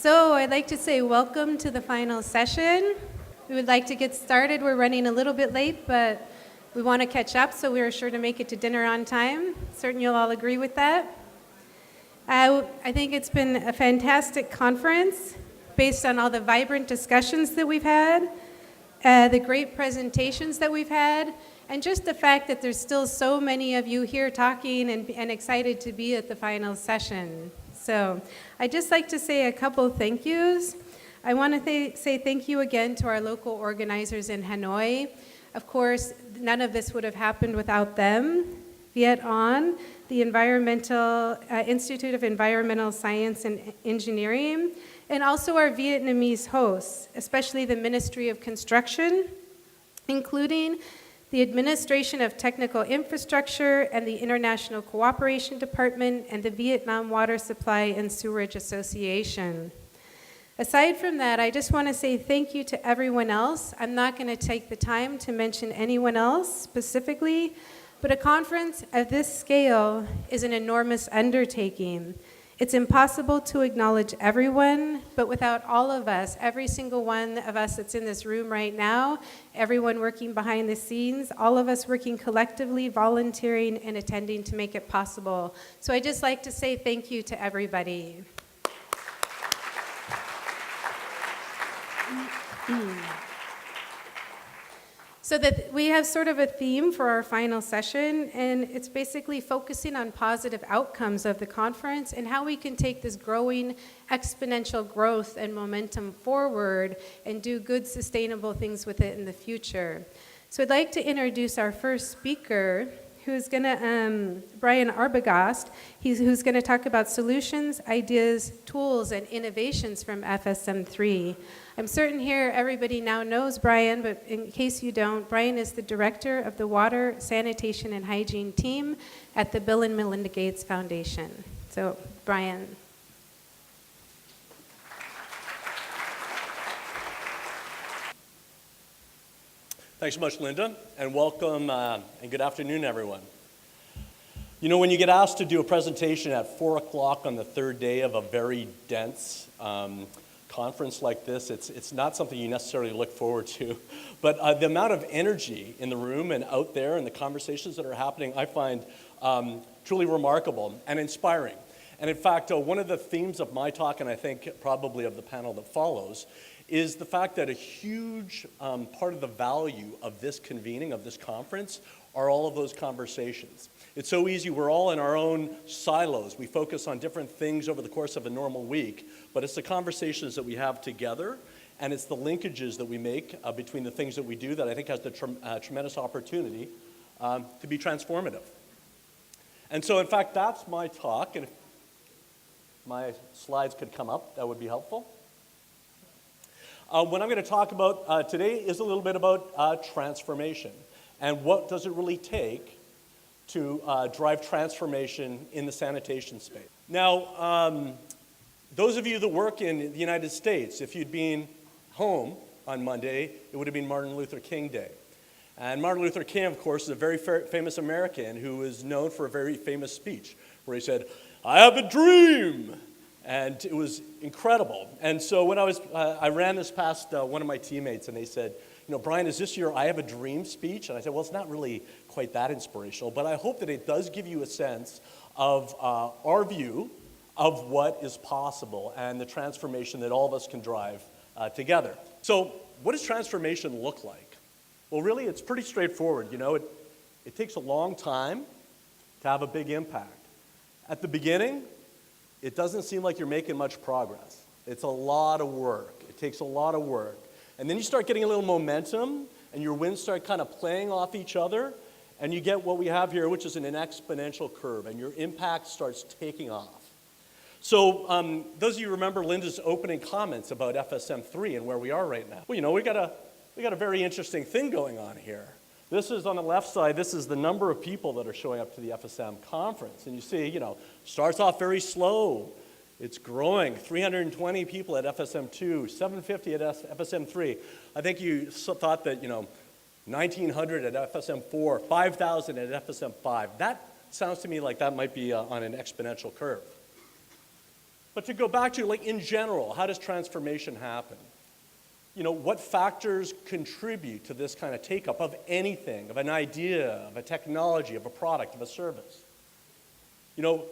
So I'd like to say welcome to the final session. We would like to get started. We're running a little bit late, but we want to catch up, so we are sure to make it to dinner on time. Certain you'll all agree with that. I think it's been a fantastic conference based on all the vibrant discussions that we've had, the great presentations that we've had, and just the fact that there's still so many of you here talking and excited to be at the final session. So I'd just like to say a couple thank yous. I want to say thank you again to our local organizers in Hanoi. Of course, none of this would have happened without them. Viet On, the Institute of Environmental Science and Engineering, and also our Vietnamese hosts, especially the Ministry of Construction, including the Administration of Technical Infrastructure and the International Cooperation Department and the Vietnam Water Supply and Sewerage Association. Aside from that, I just want to say thank you to everyone else. I'm not going to take the time to mention anyone else specifically, but a conference of this scale is an enormous undertaking. It's impossible to acknowledge everyone, but without all of us, every single one of us that's in this room right now, everyone working behind the scenes, all of us working collectively, volunteering, and attending to make it possible. So I'd just like to say thank you to everybody. So that we have sort of a theme for our final session, and it's basically focusing on positive outcomes of the conference and how we can take this growing exponential growth and momentum forward and do good, sustainable things with it in the future. So I'd like to introduce our first speaker, who's going to, Brian Arbogast, who's going to talk about solutions, ideas, tools, and innovations from FSM3. I'm certain here everybody now knows Brian, but in case you don't, Brian is the director of the Water, Sanitation, and Hygiene team at the Bill and Melinda Gates Foundation. So, Brian. Thanks so much, Linda, and welcome and good afternoon, everyone. You know, when you get asked to do a presentation at 4 o'clock on the third day of a very dense conference like this, it's not something you necessarily look forward to. But the amount of energy in the room and out there and the conversations that are happening, I find truly remarkable and inspiring. And in fact, one of the themes of my talk, and I think probably of the panel that follows, is the fact that a huge part of the value of this convening, of this conference, are all of those conversations. It's so easy, we're all in our own silos. We focus on different things over the course of a normal week, but it's the conversations that we have together, and it's the linkages that we make between the things that we do that I think has the tremendous opportunity to be transformative. And so, in fact, that's my talk, and if my slides could come up, that would be helpful. What I'm going to talk about today is a little bit about transformation, and what does it really take to drive transformation in the sanitation space. Now, those of you that work in the United States, if you'd been home on Monday, it would have been Martin Luther King Day. And Martin Luther King, of course, is a very famous American who is known for a very famous speech where he said, "I have a dream." And it was incredible. And so when I ran this past one of my teammates, and they said, "You know, Brian, is this your I have a dream speech?" And I said, "Well, it's not really quite that inspirational, but I hope that it does give you a sense of our view of what is possible and the transformation that all of us can drive together." So what does transformation look like? Well, really, it's pretty straightforward. You know, it takes a long time to have a big impact. At the beginning, it doesn't seem like you're making much progress. It's a lot of work. It takes a lot of work. And then you start getting a little momentum, and your wins start kind of playing off each other, and you get what we have here, which is an exponential curve, and your impact starts taking off. So those of you remember Linda's opening comments about FSM3 and where we are right now. Well, you know, we got a very interesting thing going on here. This is on the left side, this is the number of people that are showing up to the FSM conference. And you see, you know, starts off very slow. It's growing, 320 people at FSM2, 750 at FSM3. I think you thought that, you know, 1,900 at FSM4, 5,000 at FSM5. That sounds to me like that might be on an exponential curve. But to go back to, like, in general, how does transformation happen? You know, what factors contribute to this kind of take-up of anything, of an idea, of a technology, of a product, of a service? You know,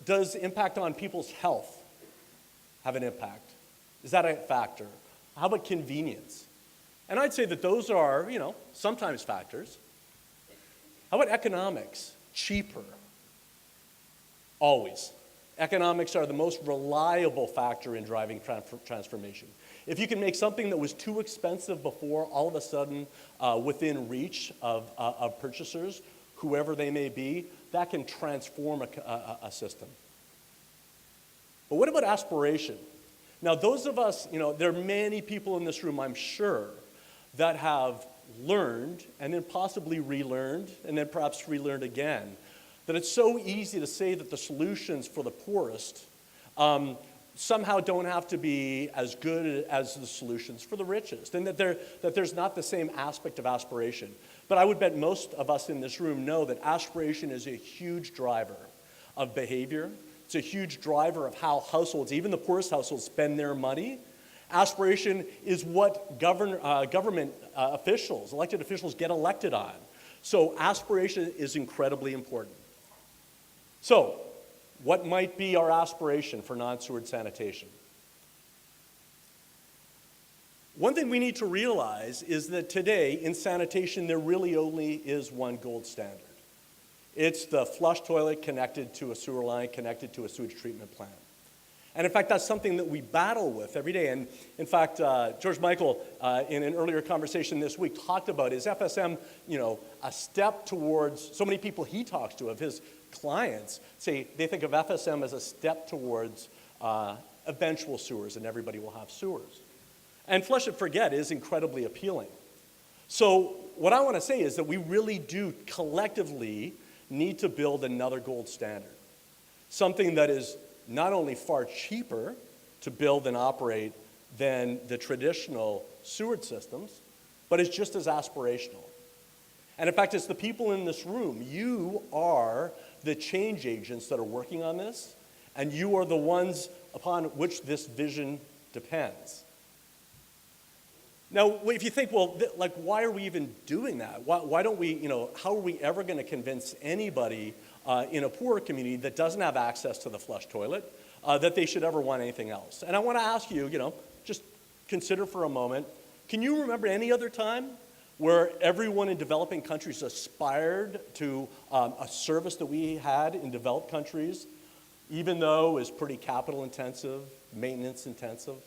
does impact on people's health have an impact? Is that a factor? How about convenience? And I'd say that those are, you know, sometimes factors. How about economics? Cheaper. Always. Economics are the most reliable factor in driving transformation. If you can make something that was too expensive before, all of a sudden within reach of purchasers, whoever they may be, that can transform a system. But what about aspiration? Now, those of us, you know, there are many people in this room, I'm sure, that have learned and then possibly relearned and then perhaps relearned again that it's so easy to say that the solutions for the poorest somehow don't have to be as good as the solutions for the richest, and that there's not the same aspect of aspiration. But I would bet most of us in this room know that aspiration is a huge driver of behavior. It's a huge driver of how households, even the poorest households, spend their money. Aspiration is what government officials, elected officials, get elected on. So aspiration is incredibly important. So, what might be our aspiration for non-sewered sanitation? One thing we need to realize is that today in sanitation there really only is one gold standard. It's the flush toilet connected to a sewer line, connected to a sewage treatment plant. And in fact, that's something that we battle with every day. And in fact, George Michael, in an earlier conversation this week, talked about is FSM, you know, a step towards, so many people he talks to of his clients say they think of FSM as a step towards eventual sewers, and everybody will have sewers. And Flush It Forget is incredibly appealing. So what I want to say is that we really do collectively need to build another gold standard. Something that is not only far cheaper to build and operate than the traditional sewage systems, but is just as aspirational. And in fact, it's the people in this room. You are the change agents that are working on this, and you are the ones upon which this vision depends. Now, if you think, well, like, why are we even doing that? Why don't we, you know, how are we ever going to convince anybody in a poorer community that doesn't have access to the flush toilet that they should ever want anything else? And I want to ask you, you know, just consider for a moment, can you remember any other time where everyone in developing countries aspired to a service that we had in developed countries, even though it was pretty capital intensive, maintenance intensive?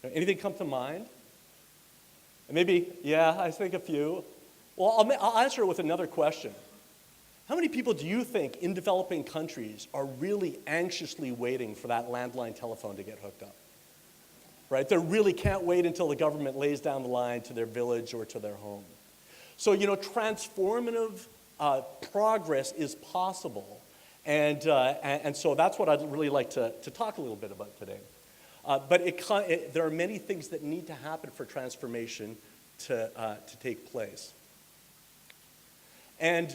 Anything come to mind? Maybe, yeah, I think a few. Well, I'll answer it with another question. How many people do you think in developing countries are really anxiously waiting for that landline telephone to get hooked up? Right? They really can't wait until the government lays down the line to their village or to their home. So, you know, transformative progress is possible. And so that's what I'd really like to talk a little bit about today. But there are many things that need to happen for transformation to take place. And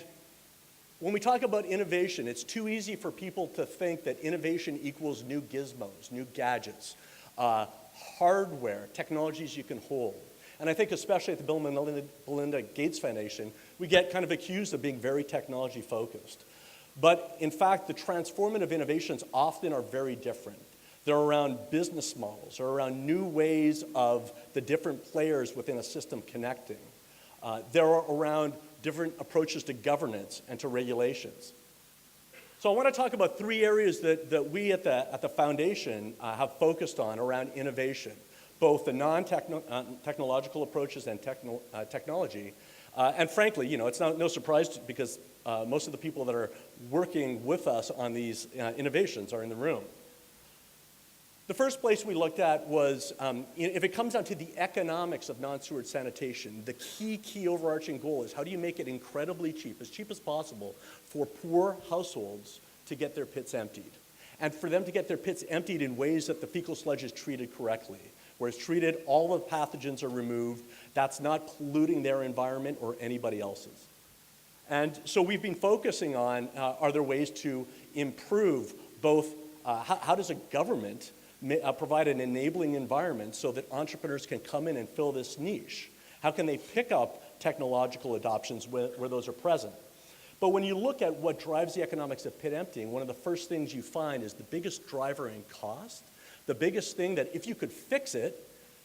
when we talk about innovation, it's too easy for people to think that innovation equals new gizmos, new gadgets, hardware, technologies you can hold. And I think especially at the Bill and Melinda Gates Foundation, we get kind of accused of being very technology focused. But in fact, the transformative innovations often are very different. They're around business models, or around new ways of the different players within a system connecting. They're around different approaches to governance and to regulations. So I want to talk about three areas that we at the foundation have focused on around innovation, both the non-technological approaches and technology. And frankly, you know, it's no surprise because most of the people that are working with us on these innovations are in the room. The first place we looked at was, if it comes down to the economics of non-sewered sanitation, the key overarching goal is how do you make it incredibly cheap, as cheap as possible, for poor households to get their pits emptied. And for them to get their pits emptied in ways that the fecal sludge is treated correctly. Where it's treated, all the pathogens are removed, that's not polluting their environment or anybody else's. And so we've been focusing on, are there ways to improve both how does a government provide an enabling environment so that entrepreneurs can come in and fill this niche? How can they pick up technological adoptions where those are present? But when you look at what drives the economics of pit emptying, one of the first things you find is the biggest driver in cost, the biggest thing that if you could fix it,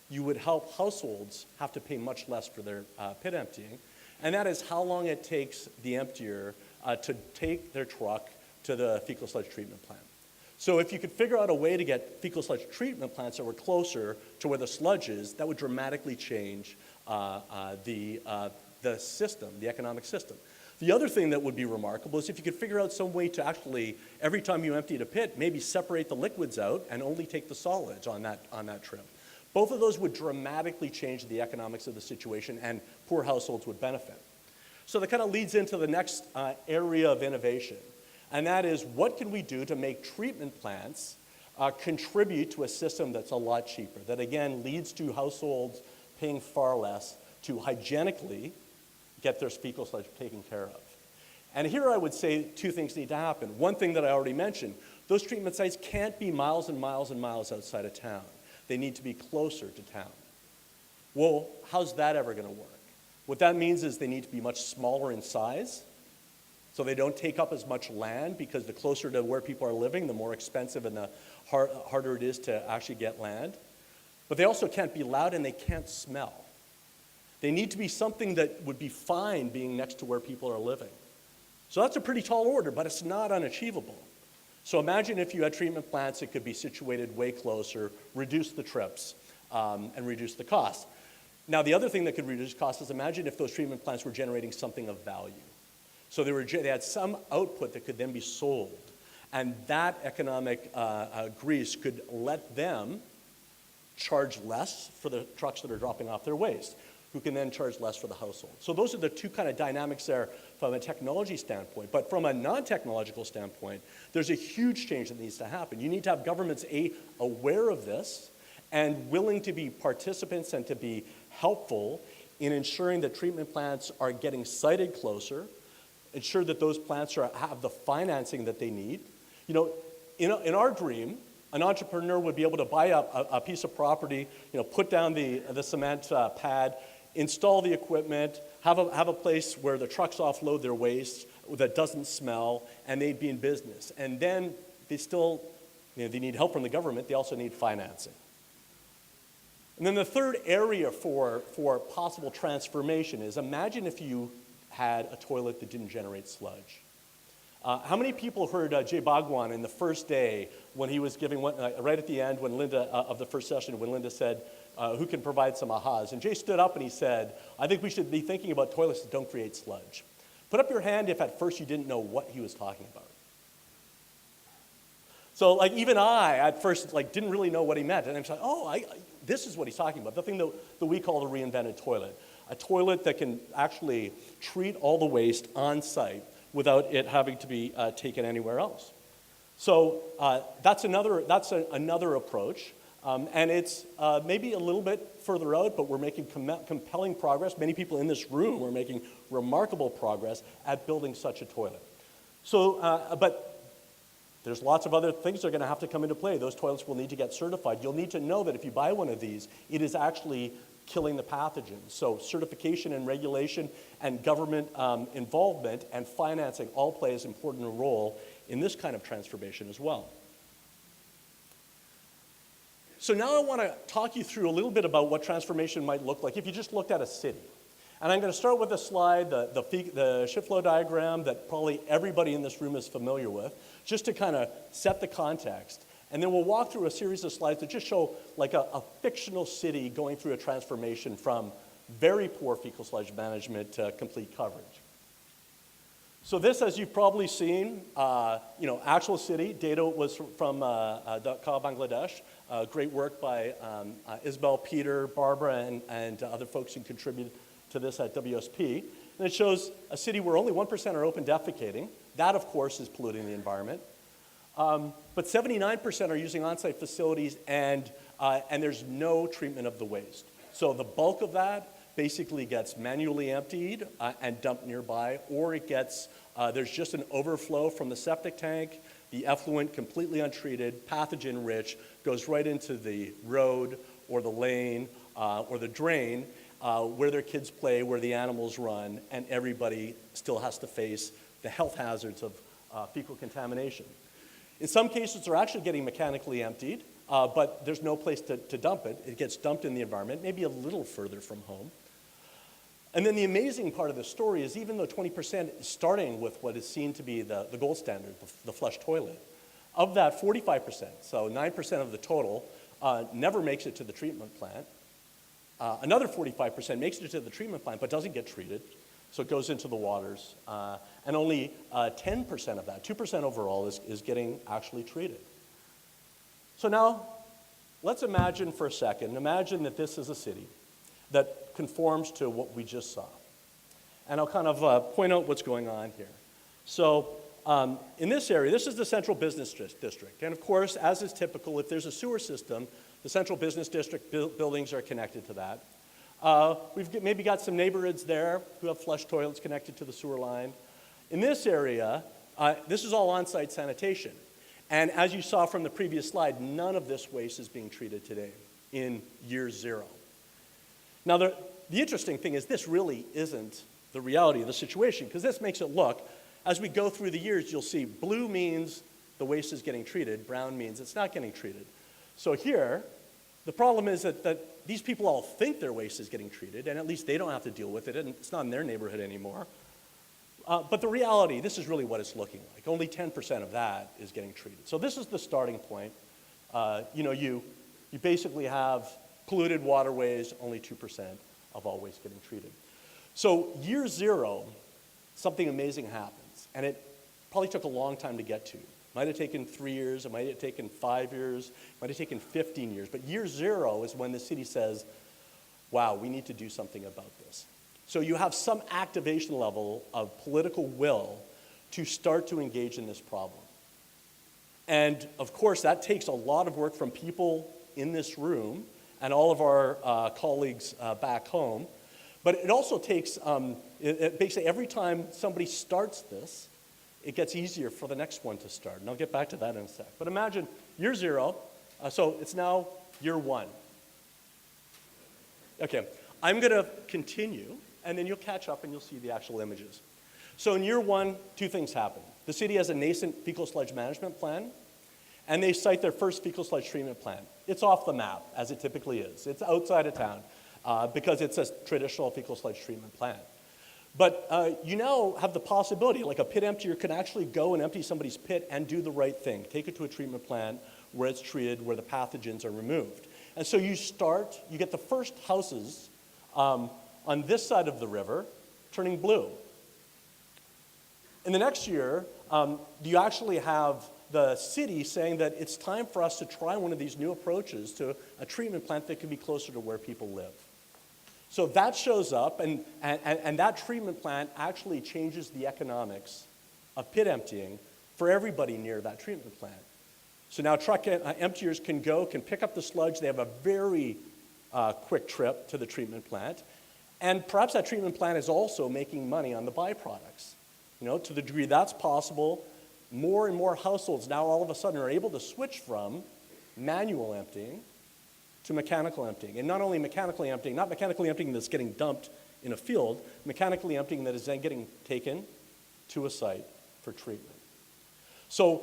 you would help households have to pay much less for their pit emptying, and that is how long it takes the emptier to take their truck to the fecal sludge treatment plant. So if you could figure out a way to get fecal sludge treatment plants that were closer to where the sludge is, that would dramatically change the system, the economic system. The other thing that would be remarkable is if you could figure out some way to actually, every time you emptied a pit, maybe separate the liquids out and only take the solids on that trip. Both of those would dramatically change the economics of the situation, and poor households would benefit. So that kind of leads into the next area of innovation, and that is what can we do to make treatment plants contribute to a system that's a lot cheaper, that again leads to households paying far less to hygienically get their fecal sludge taken care of. And here I would say two things need to happen. One thing that I already mentioned, those treatment sites can't be miles and miles and miles outside of town. They need to be closer to town. Well, how's that ever going to work? What that means is they need to be much smaller in size, so they don't take up as much land, because the closer to where people are living, the more expensive and the harder it is to actually get land. But they also can't be loud, and they can't smell. They need to be something that would be fine being next to where people are living. So that's a pretty tall order, but it's not unachievable. So imagine if you had treatment plants that could be situated way closer, reduce the trips, and reduce the cost. Now, the other thing that could reduce cost is imagine if those treatment plants were generating something of value. So they had some output that could then be sold, and that economic grease could let them charge less for the trucks that are dropping off their waste, who can then charge less for the household. So those are the two kind of dynamics there from a technology standpoint. But from a non-technological standpoint, there's a huge change that needs to happen. You need to have governments, aware of this and willing to be participants and to be helpful in ensuring that treatment plants are getting sited closer, ensure that those plants have the financing that they need. You know, in our dream, an entrepreneur would be able to buy a piece of property, put down the cement pad, install the equipment, have a place where the trucks offload their waste that doesn't smell, and they'd be in business. And then they still, they need help from the government. They also need financing. And then the third area for possible transformation is imagine if you had a toilet that didn't generate sludge. How many people heard Jay Bhagwan in the first day when he was giving one, right at the end when Linda, of the first session, when Linda said, who can provide some ahas? And Jay stood up and he said, I think we should be thinking about toilets that don't create sludge. Put up your hand if at first you didn't know what he was talking about. So even I, at first, didn't really know what he meant. And I'm like, oh, this is what he's talking about, the thing that we call the reinvented toilet. A toilet that can actually treat all the waste on site without it having to be taken anywhere else. So that's another approach. And it's maybe a little bit further out, but we're making compelling progress. Many people in this room are making remarkable progress at building such a toilet. So, but there's lots of other things that are going to have to come into play. Those toilets will need to get certified. You'll need to know that if you buy one of these, it is actually killing the pathogens. So certification and regulation and government involvement and financing all play as important a role in this kind of transformation as well. So now I want to talk you through a little bit about what transformation might look like if you just looked at a city. And I'm going to start with a slide, the shift flow diagram that probably everybody in this room is familiar with, just to kind of set the context. And then we'll walk through a series of slides that just show a fictional city going through a transformation from very poor fecal sludge management to complete coverage. So this, as you've probably seen, actual city data was from Dhaka, Bangladesh. Great work by Isabel, Peter, Barbara, and other folks who contributed to this at WSP. And it shows a city where only 1% are open defecating. That, of course, is polluting the environment. But 79% are using on-site facilities, and there's no treatment of the waste. So the bulk of that basically gets manually emptied and dumped nearby, or it gets, there's just an overflow from the septic tank the effluent, completely untreated, pathogen-rich, goes right into the road or the lane or the drain where their kids play, where the animals run, and everybody still has to face the health hazards of fecal contamination. In some cases, they're actually getting mechanically emptied, but there's no place to dump it. It gets dumped in the environment, maybe a little further from home. And then the amazing part of the story is even though 20% is starting with what is seen to be the gold standard, the flush toilet, of that 45%, so 9% of the total, never makes it to the treatment plant. Another 45% makes it to the treatment plant but doesn't get treated, so it goes into the waters. And only 10% of that, 2% overall, is getting actually treated. So now, let's imagine for a second, imagine that this is a city that conforms to what we just saw. And I'll kind of point out what's going on here. So in this area, this is the central business district. And of course, as is typical, if there's a sewer system, the central business district buildings are connected to that. We've maybe got some neighborhoods there who have flush toilets connected to the sewer line. In this area, this is all on-site sanitation. And as you saw from the previous slide, none of this waste is being treated today in year zero. Now, the interesting thing is this really isn't the reality of the situation, because this makes it look, as we go through the years, you'll see blue means the waste is getting treated, brown means it's not getting treated. So here, the problem is that these people all think their waste is getting treated, and at least they don't have to deal with it, and it's not in their neighborhood anymore. But the reality, this is really what it's looking like. Only 10% of that is getting treated. So this is the starting point. You basically have polluted waterways, only 2% of all waste getting treated. So year zero, something amazing happens, and it probably took a long time to get to. It might have taken 3 years, it might have taken 5 years, it might have taken 15 years, but year zero is when the city says, wow, we need to do something about this. So you have some activation level of political will to start to engage in this problem. And of course, that takes a lot of work from people in this room and all of our colleagues back home. But it also takes, basically every time somebody starts this, it gets easier for the next one to start. And I'll get back to that in a sec. But imagine year zero, so it's now year one. Okay, I'm gonna continue, and then you'll catch up and you'll see the actual images. So in year one, 2 things happen. The city has a nascent fecal sludge management plan, and they cite their first fecal sludge treatment plant. It's off the map, as it typically is. It's outside of town, because it's a traditional fecal sludge treatment plant. But you now have the possibility, like a pit emptier can actually go and empty somebody's pit and do the right thing. Take it to a treatment plant where it's treated, where the pathogens are removed. And so you get the first houses on this side of the river turning blue. In the next year, you actually have the city saying that it's time for us to try one of these new approaches to a treatment plant that can be closer to where people live. So that shows up, and that treatment plant actually changes the economics of pit emptying for everybody near that treatment plant. So now truck emptiers can pick up the sludge. They have a very quick trip to the treatment plant. And perhaps that treatment plant is also making money on the byproducts. To the degree that's possible, more and more households now all of a sudden are able to switch from manual emptying to mechanical emptying. And not only mechanically emptying, not mechanically emptying that's getting dumped in a field, mechanically emptying that is then getting taken to a site for treatment. So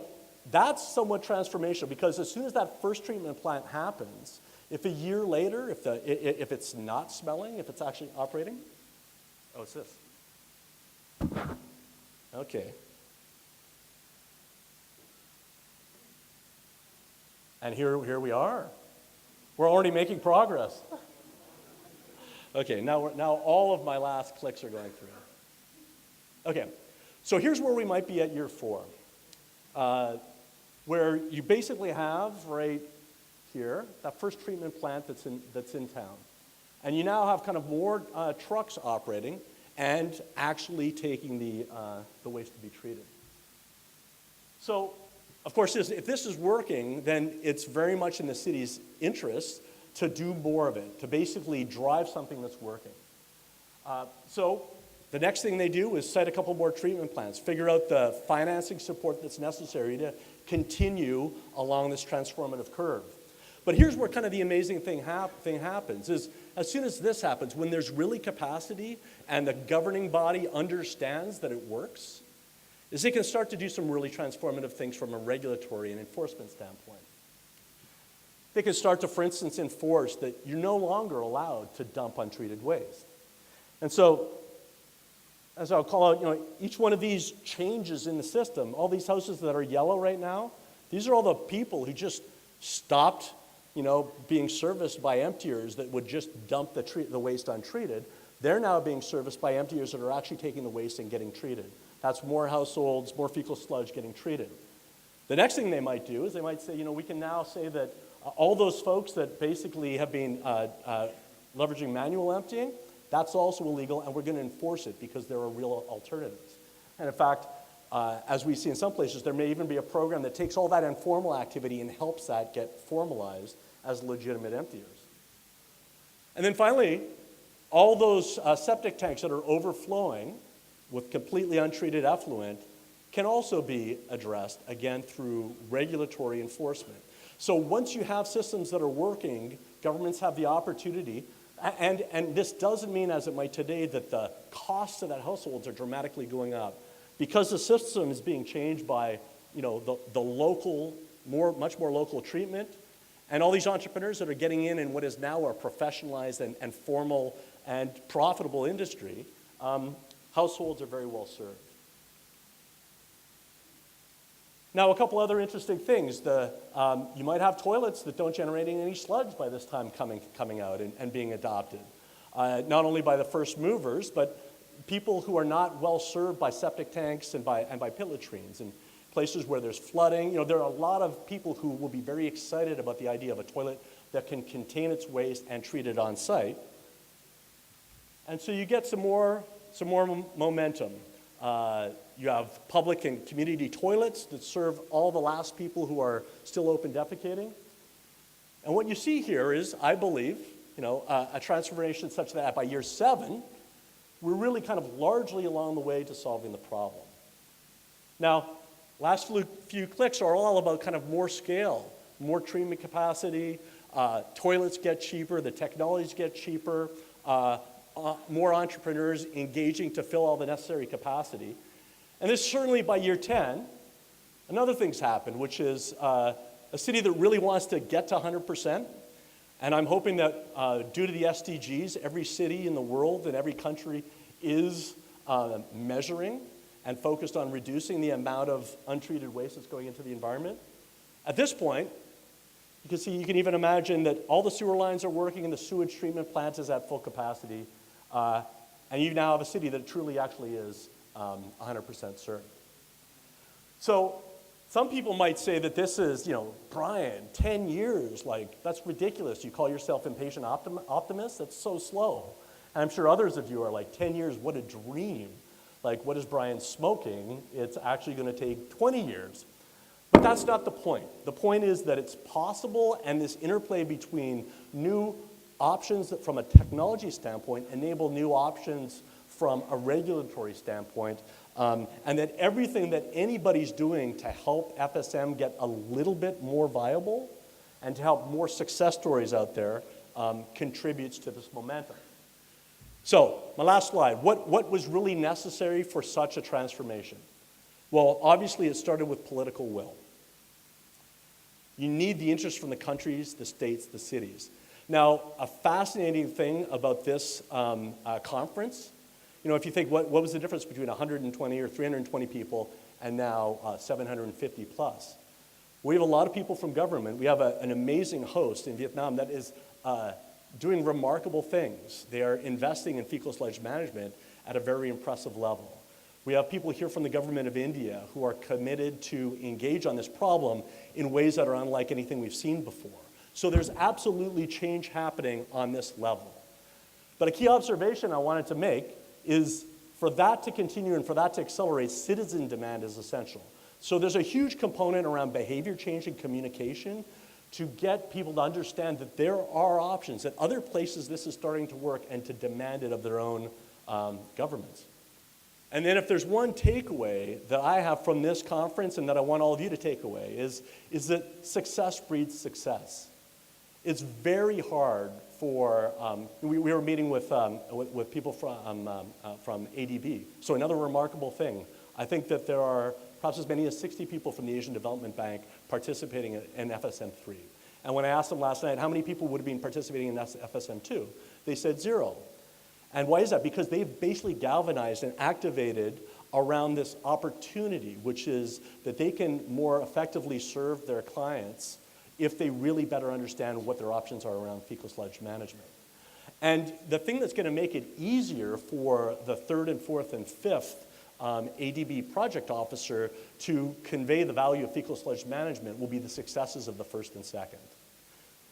that's somewhat transformational, because as soon as that first treatment plant happens, if a year later, if it's not smelling, if it's actually operating, oh, it's this. Okay. And here we are. We're already making progress. Okay, now all of my last clicks are going through. Okay, so here's where we might be at year 4, where you basically have right here that first treatment plant that's in town, and you now have kind of more trucks operating and actually taking the waste to be treated. So, of course, if this is working, then it's very much in the city's interest to do more of it, to basically drive something that's working. So the next thing they do is cite a couple more treatment plants, figure out the financing support that's necessary continue along this transformative curve. But here's where kind of the amazing thing happens, is as soon as this happens, when there's really capacity and the governing body understands that it works, is they can start to do some really transformative things from a regulatory and enforcement standpoint. They can start to, for instance, enforce that you're no longer allowed to dump untreated waste. And so, as I'll call out, each one of these changes in the system, all these houses that are yellow right now, these are all the people who just stopped, being serviced by emptiers that would just dump the waste untreated. They're now being serviced by emptiers that are actually taking the waste and getting treated. That's more households, more fecal sludge getting treated. The next thing they might do is they might say, we can now say that all those folks that basically have been leveraging manual emptying, that's also illegal, and we're going to enforce it because there are real alternatives. And in fact, as we see in some places, there may even be a program that takes all that informal activity and helps that get formalized as legitimate emptiers. And then finally, all those septic tanks that are overflowing with completely untreated effluent can also be addressed, again, through regulatory enforcement. So once you have systems that are working, governments have the opportunity, and this doesn't mean, as it might today, that the costs of that households are dramatically going up. Because the system is being changed by the local, much more local treatment, and all these entrepreneurs that are getting in what is now a professionalized and formal and profitable industry, households are very well served. Now, a couple other interesting things. You might have toilets that don't generate any sludge by this time coming out and being adopted. Not only by the first movers, but people who are not well served by septic tanks and by pit latrines. And places where there's flooding, there are a lot of people who will be very excited about the idea of a toilet that can contain its waste and treat it on site. And so you get some more momentum. You have public and community toilets that serve all the last people who are still open defecating. And what you see here is, I believe, a transformation such that by year 7, we're really kind of largely along the way to solving the problem. Now, last few clicks are all about kind of more scale, more treatment capacity, toilets get cheaper, the technologies get cheaper, more entrepreneurs engaging to fill all the necessary capacity. And this certainly by year 10, another thing's happened, which is a city that really wants to get to 100%. And I'm hoping that due to the SDGs, every city in the world and every country is measuring and focused on reducing the amount of untreated waste that's going into the environment. At this point, you can even imagine that all the sewer lines are working and the sewage treatment plant is at full capacity. And you now have a city that truly actually is 100% served. So some people might say that this is, Brian, 10 years, that's ridiculous. You call yourself impatient optimist? That's so slow. And I'm sure others of you are like, 10 years, what a dream. What is Brian smoking? It's actually going to take 20 years. But that's not the point. The point is that it's possible, and this interplay between new options that from a technology standpoint enable new options from a regulatory standpoint, and that everything that anybody's doing to help FSM get a little bit more viable and to help more success stories out there contributes to this momentum. So, my last slide. What was really necessary for such a transformation? Well, obviously it started with political will. You need the interest from the countries, the states, the cities. Now, a fascinating thing about this conference, if you think what was the difference between 120 or 320 people and now 750 plus? We have a lot of people from government. We have an amazing host in Vietnam that is doing remarkable things. They are investing in fecal sludge management at a very impressive level. We have people here from the government of India who are committed to engage on this problem in ways that are unlike anything we've seen before. So there's absolutely change happening on this level. But a key observation I wanted to make is for that to continue and for that to accelerate, citizen demand is essential. So there's a huge component around behavior change and communication to get people to understand that there are options, that other places this is starting to work, and to demand it of their own governments. And then if there's one takeaway that I have from this conference and that I want all of you to take away is that success breeds success. It's very hard for, we were meeting with people from ADB. So another remarkable thing, I think that there are perhaps as many as 60 people from the Asian Development Bank participating in FSM3. And when I asked them last night how many people would have been participating in FSM2, they said 0. And why is that? Because they've basically galvanized and activated around this opportunity, which is that they can more effectively serve their clients if they really better understand what their options are around fecal sludge management. And the thing that's going to make it easier for the 3rd and 4th and 5th ADB project officer to convey the value of fecal sludge management will be the successes of the 1st and 2nd.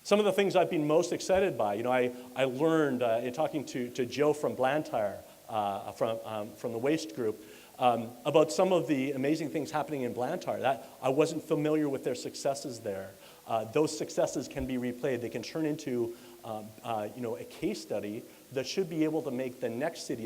Some of the things I've been most excited by, I learned in talking to Joe from Blantyre, from the waste group, about some of the amazing things happening in Blantyre. That I wasn't familiar with their successes there. Those successes can be replayed. They can turn into a case study that should be able to make the next city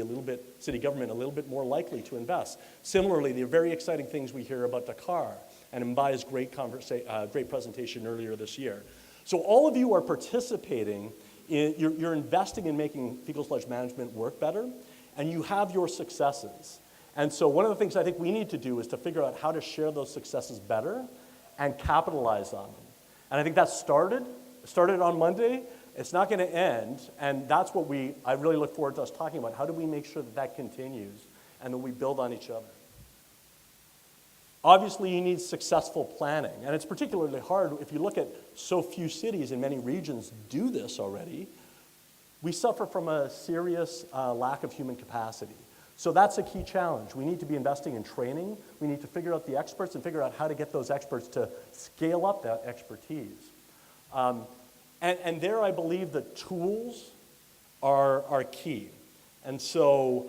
government a little bit more likely to invest. Similarly, the very exciting things we hear about Dakar and Mbai's great presentation earlier this year. So all of you are participating you're investing in making fecal sludge management work better, and you have your successes. And so one of the things I think we need to do is to figure out how to share those successes better and capitalize on them. And I think that started on Monday. It's not going to end, and that's what I really look forward to us talking about. How do we make sure that that continues and that we build on each other? Obviously, you need successful planning, and it's particularly hard if you look at so few cities in many regions do this already. We suffer from a serious lack of human capacity. So that's a key challenge. We need to be investing in training. We need to figure out the experts and figure out how to get those experts to scale up that expertise. And there I believe that tools are key. And so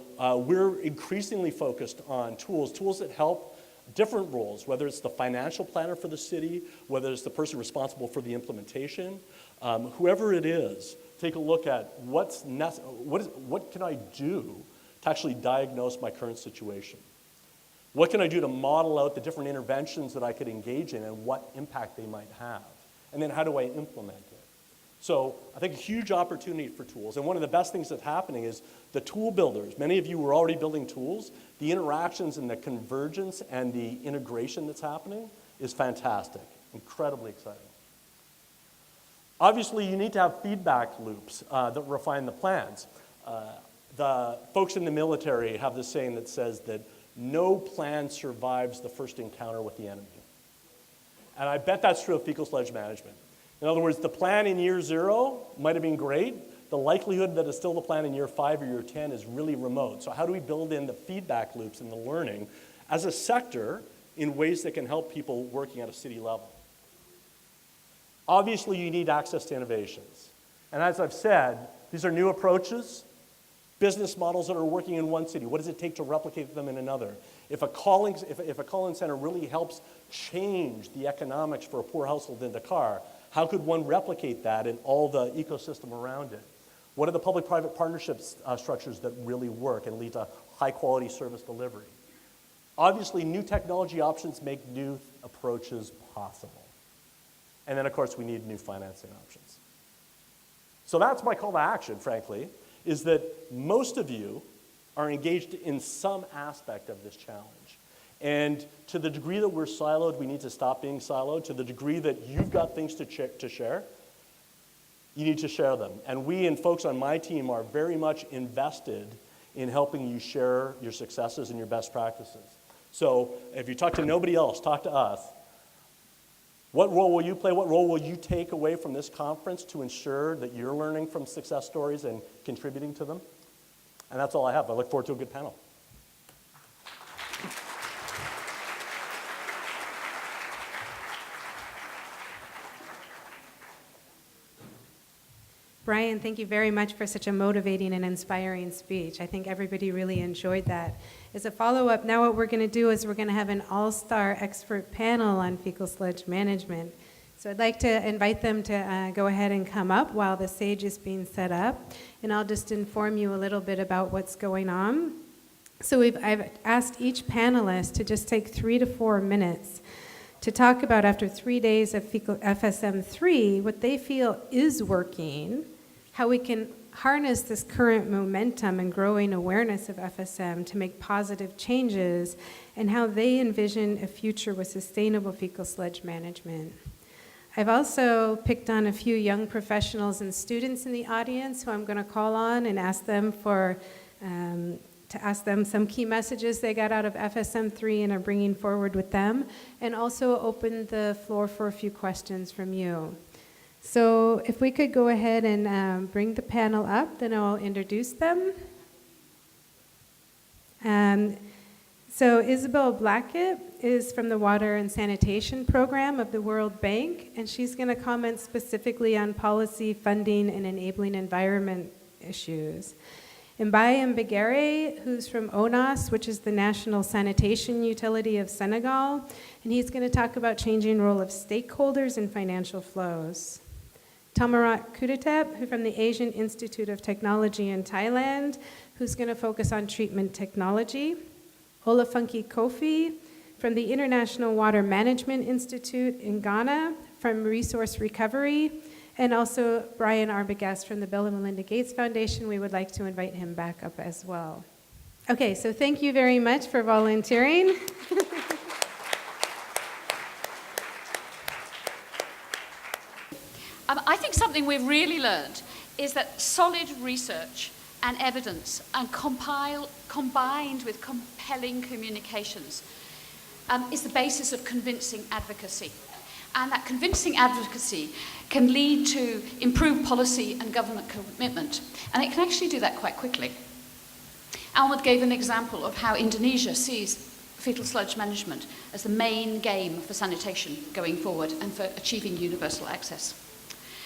we're increasingly focused on tools that help different roles, whether it's the financial planner for the city, whether it's the person responsible for the implementation, whoever it is, take a look at what can I do to actually diagnose my current situation? What can I do to model out the different interventions that I could engage in and what impact they might have? And then how do I implement it? So I think a huge opportunity for tools. And one of the best things that's happening is the tool builders. Many of you were already building tools. The interactions and the convergence and the integration that's happening is fantastic, incredibly exciting. Obviously, you need to have feedback loops that refine the plans. The folks in the military have this saying that says that no plan survives the first encounter with the enemy. And I bet that's true of fecal sludge management. In other words, the plan in year 0 might have been great. The likelihood that it's still the plan in year 5 or year 10 is really remote. So how do we build in the feedback loops and the learning as a sector in ways that can help people working at a city level? Obviously, you need access to innovations. And as I've said, these are new approaches, business models that are working in one city. What does it take to replicate them in another? If a call-in center really helps change the economics for a poor household in Dakar, how could one replicate that in all the ecosystem around it? What are the public-private partnerships structures that really work and lead to high-quality service delivery? Obviously, new technology options make new approaches possible. And then, of course, we need new financing options. So that's my call to action, frankly, is that most of you are engaged in some aspect of this challenge. And to the degree that we're siloed, we need to stop being siloed. To the degree that you've got things to share, you need to share them. And we and folks on my team are very much invested in helping you share your successes and your best practices. So if you talk to nobody else, talk to us. What role will you play? What role will you take away from this conference to ensure that you're learning from success stories and contributing to them? And that's all I have. I look forward to a good panel. Brian, thank you very much for such a motivating and inspiring speech. I think everybody really enjoyed that. As a follow-up, now what we're going to do is we're going to have an all-star expert panel on fecal sludge management. So I'd like to invite them to go ahead and come up while the stage is being set up. And I'll just inform you a little bit about what's going on. So I've asked each panelist to just take 3 to 4 minutes to talk about, after 3 days of FSM3, what they feel is working, how we can harness this current momentum and growing awareness of FSM to make positive changes, and how they envision a future with sustainable fecal sludge management. I've also picked on a few young professionals and students in the audience who I'm going to call on and ask them to ask them some key messages they got out of FSM3 and are bringing forward with them, and also open the floor for a few questions from you. So if we could go ahead and bring the panel up, then I'll introduce them. So Isabel Blackett is from the Water and Sanitation Program of the World Bank, and she's going to comment specifically on policy, funding, and enabling environment issues. Mbaye Mbegere, who's from ONAS, which is the National Sanitation Utility of Senegal, and he's going to talk about changing role of stakeholders in financial flows. Tamarat Kudetep, who from the Asian Institute of Technology in Thailand, who's going to focus on treatment technology. Olafunke Kofi, from the International Water Management Institute in Ghana, from Resource Recovery, and also Brian Arbogast from the Bill and Melinda Gates Foundation. We would like to invite him back up as well. Okay, so thank you very much for volunteering. I think something we've really learned is that solid research and evidence and combined with compelling communications is the basis of convincing advocacy. And that convincing advocacy can lead to improved policy and government commitment. And it can actually do that quite quickly. Almud gave an example of how Indonesia sees fetal sludge management as the main game for sanitation going forward and for achieving universal access.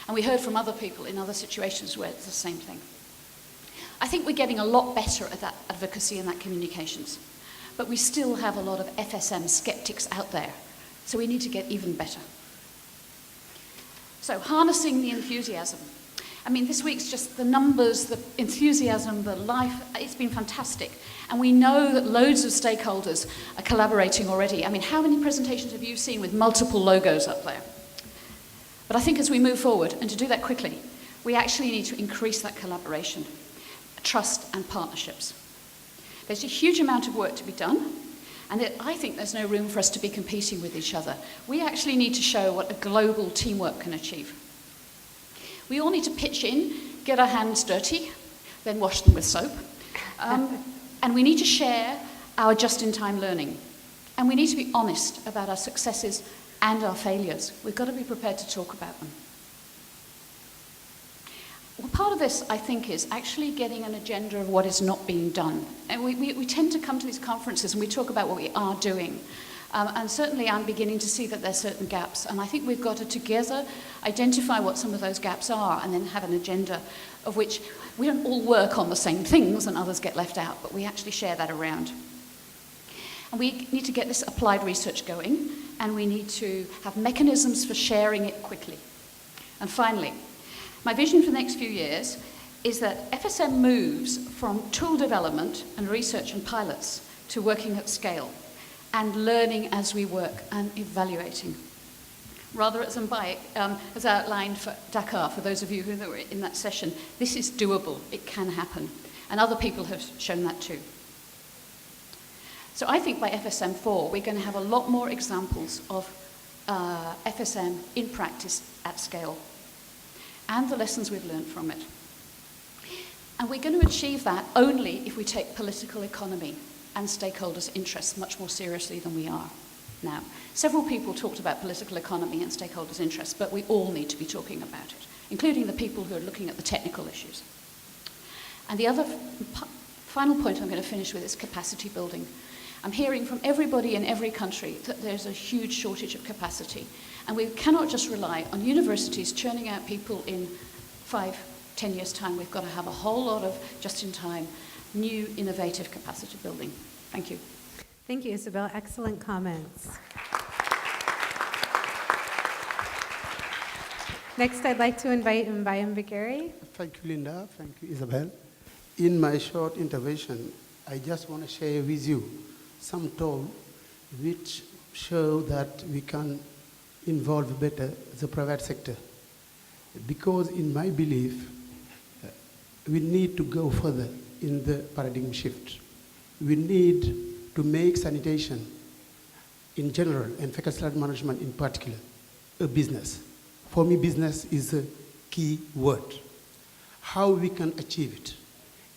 And we heard from other people in other situations where it's the same thing. I think we're getting a lot better at that advocacy and that communications. But we still have a lot of FSM skeptics out there. So we need to get even better. So harnessing the enthusiasm. I mean, this week's just the numbers, the enthusiasm, the life, it's been fantastic. And we know that loads of stakeholders are collaborating already. I mean, how many presentations have you seen with multiple logos up there? But I think as we move forward, and to do that quickly, we actually need to increase that collaboration, trust and partnerships. There's a huge amount of work to be done, and I think there's no room for us to be competing with each other. We actually need to show what a global teamwork can achieve. We all need to pitch in, get our hands dirty, then wash them with soap. And we need to share our just-in-time learning. And we need to be honest about our successes and our failures. We've got to be prepared to talk about them. Well, part of this, I think, is actually getting an agenda of what is not being done. And we tend to come to these conferences and we talk about what we are doing. And certainly I'm beginning to see that there's certain gaps. And I think we've got to together identify what some of those gaps are and then have an agenda of which we don't all work on the same things and others get left out, but we actually share that around. And we need to get this applied research going, and we need to have mechanisms for sharing it quickly. And finally, my vision for the next few years is that FSM moves from tool development and research and pilots to working at scale and learning as we work and evaluating. Rather, as Mbaye has outlined for Dakar, for those of you who were in that session, this is doable, it can happen. And other people have shown that too. So I think by FSM4, we're going to have a lot more examples of FSM in practice at scale and the lessons we've learned from it. And we're going to achieve that only if we take political economy and stakeholders' interests much more seriously than we are now. Several people talked about political economy and stakeholders' interests, but we all need to be talking about it, including the people who are looking at the technical issues. And the other final point I'm going to finish with is capacity building. I'm hearing from everybody in every country that there's a huge shortage of capacity. And we cannot just rely on universities churning out people in 5, 10 years' time. We've got to have a whole lot of just-in-time, new, innovative capacity building. Thank you. Thank you, Isabel. Excellent comments. Next, I'd like to invite Mbaye Mbegere. Thank you, Linda. Thank you, Isabel. In my short intervention, I just want to share with you some tools which show that we can involve better the private sector. Because in my belief, we need to go further in the paradigm shift. We need to make sanitation in general and fecal management in particular a business. For me, business is a key word. How we can achieve it.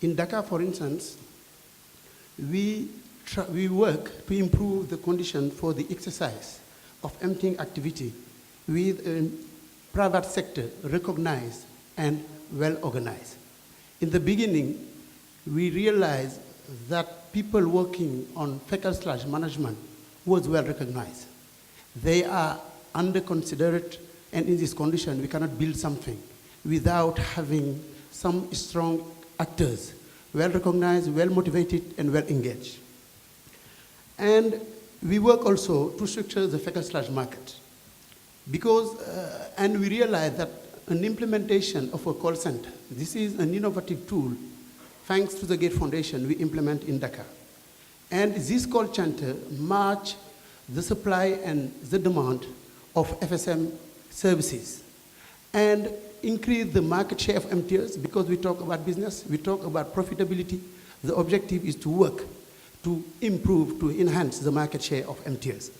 In Dhaka, for instance, we work to improve the condition for the exercise of emptying activity with a private sector recognized and well organized. In the beginning, we realized that people working on fecal management was well recognized. They are under considered, and in this condition, we cannot build something without having some strong actors, well recognized, well motivated, and well engaged. And we work also to structure the fecal market. Because, and we realize that an implementation of a call center, this is an innovative tool, thanks to the Gate Foundation we implement in Dhaka. And this call center match the supply and the demand of FSM services and increase the market share of MTS. Because we talk about business, we talk about profitability. The objective is to work to improve, to enhance the market share of MTS.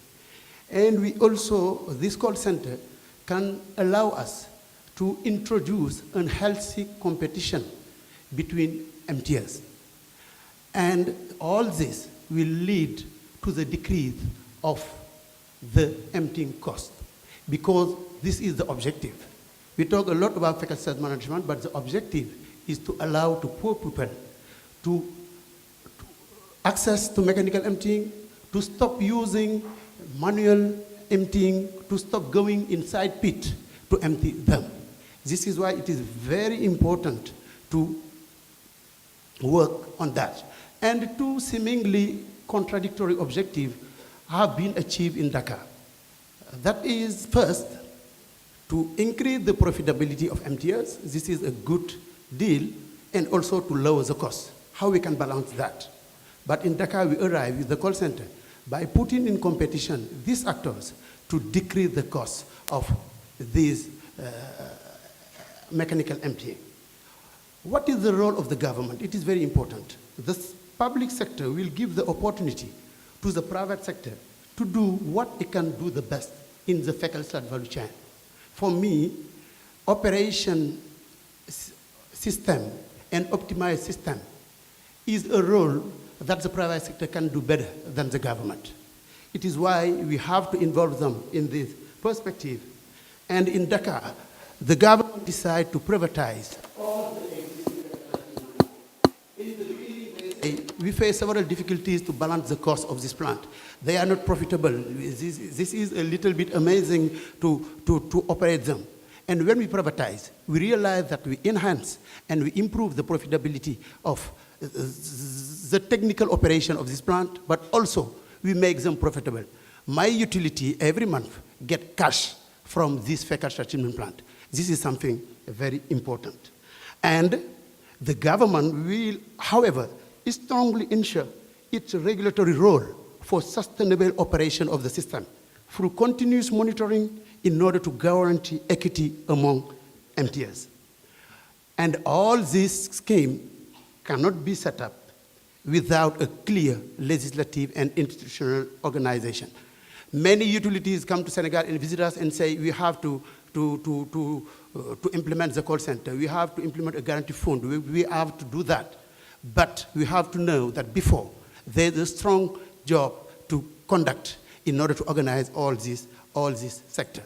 And we also, this call center can allow us to introduce a healthy competition between MTS. And all this will lead to the decrease of the emptying cost, because this is the objective. We talk a lot about fecal management, but the objective is to allow to poor people to access to mechanical emptying, to stop using manual emptying, to stop going inside pit to empty them. This is why it is very important to work on that. And two seemingly contradictory objectives have been achieved in Dhaka. That is, first, to increase the profitability of MTS. This is a good deal, and also to lower the cost. How we can balance that? But in Dhaka, we arrive with the call center by putting in competition these actors to decrease the cost of these mechanical emptying. What is the role of the government? It is very important. The public sector will give the opportunity to the private sector to do what it can do the best in the fecal value chain. For me, operation system and optimized system is a role that the private sector can do better than the government. It is why we have to involve them in this perspective. And in Dhaka, the government decided to privatize all the existing. In the beginning, we face several difficulties to balance the cost of this plant. They are not profitable. This is a little bit amazing to operate them. And when we privatize, we realize that we enhance and we improve the profitability of the technical operation of this plant, but also we make them profitable. My utility every month get cash from this fecal treatment plant. This is something very important. And the government will, however, strongly ensure its regulatory role for sustainable operation of the system through continuous monitoring in order to guarantee equity among MTS. And all this scheme cannot be set up without a clear legislative and institutional organization. Many utilities come to Senegal and visit us and say, we have to implement the call center. We have to implement a guarantee fund. We have to do that. But we have to know that before, there's a strong job to conduct in order to organize all this sector.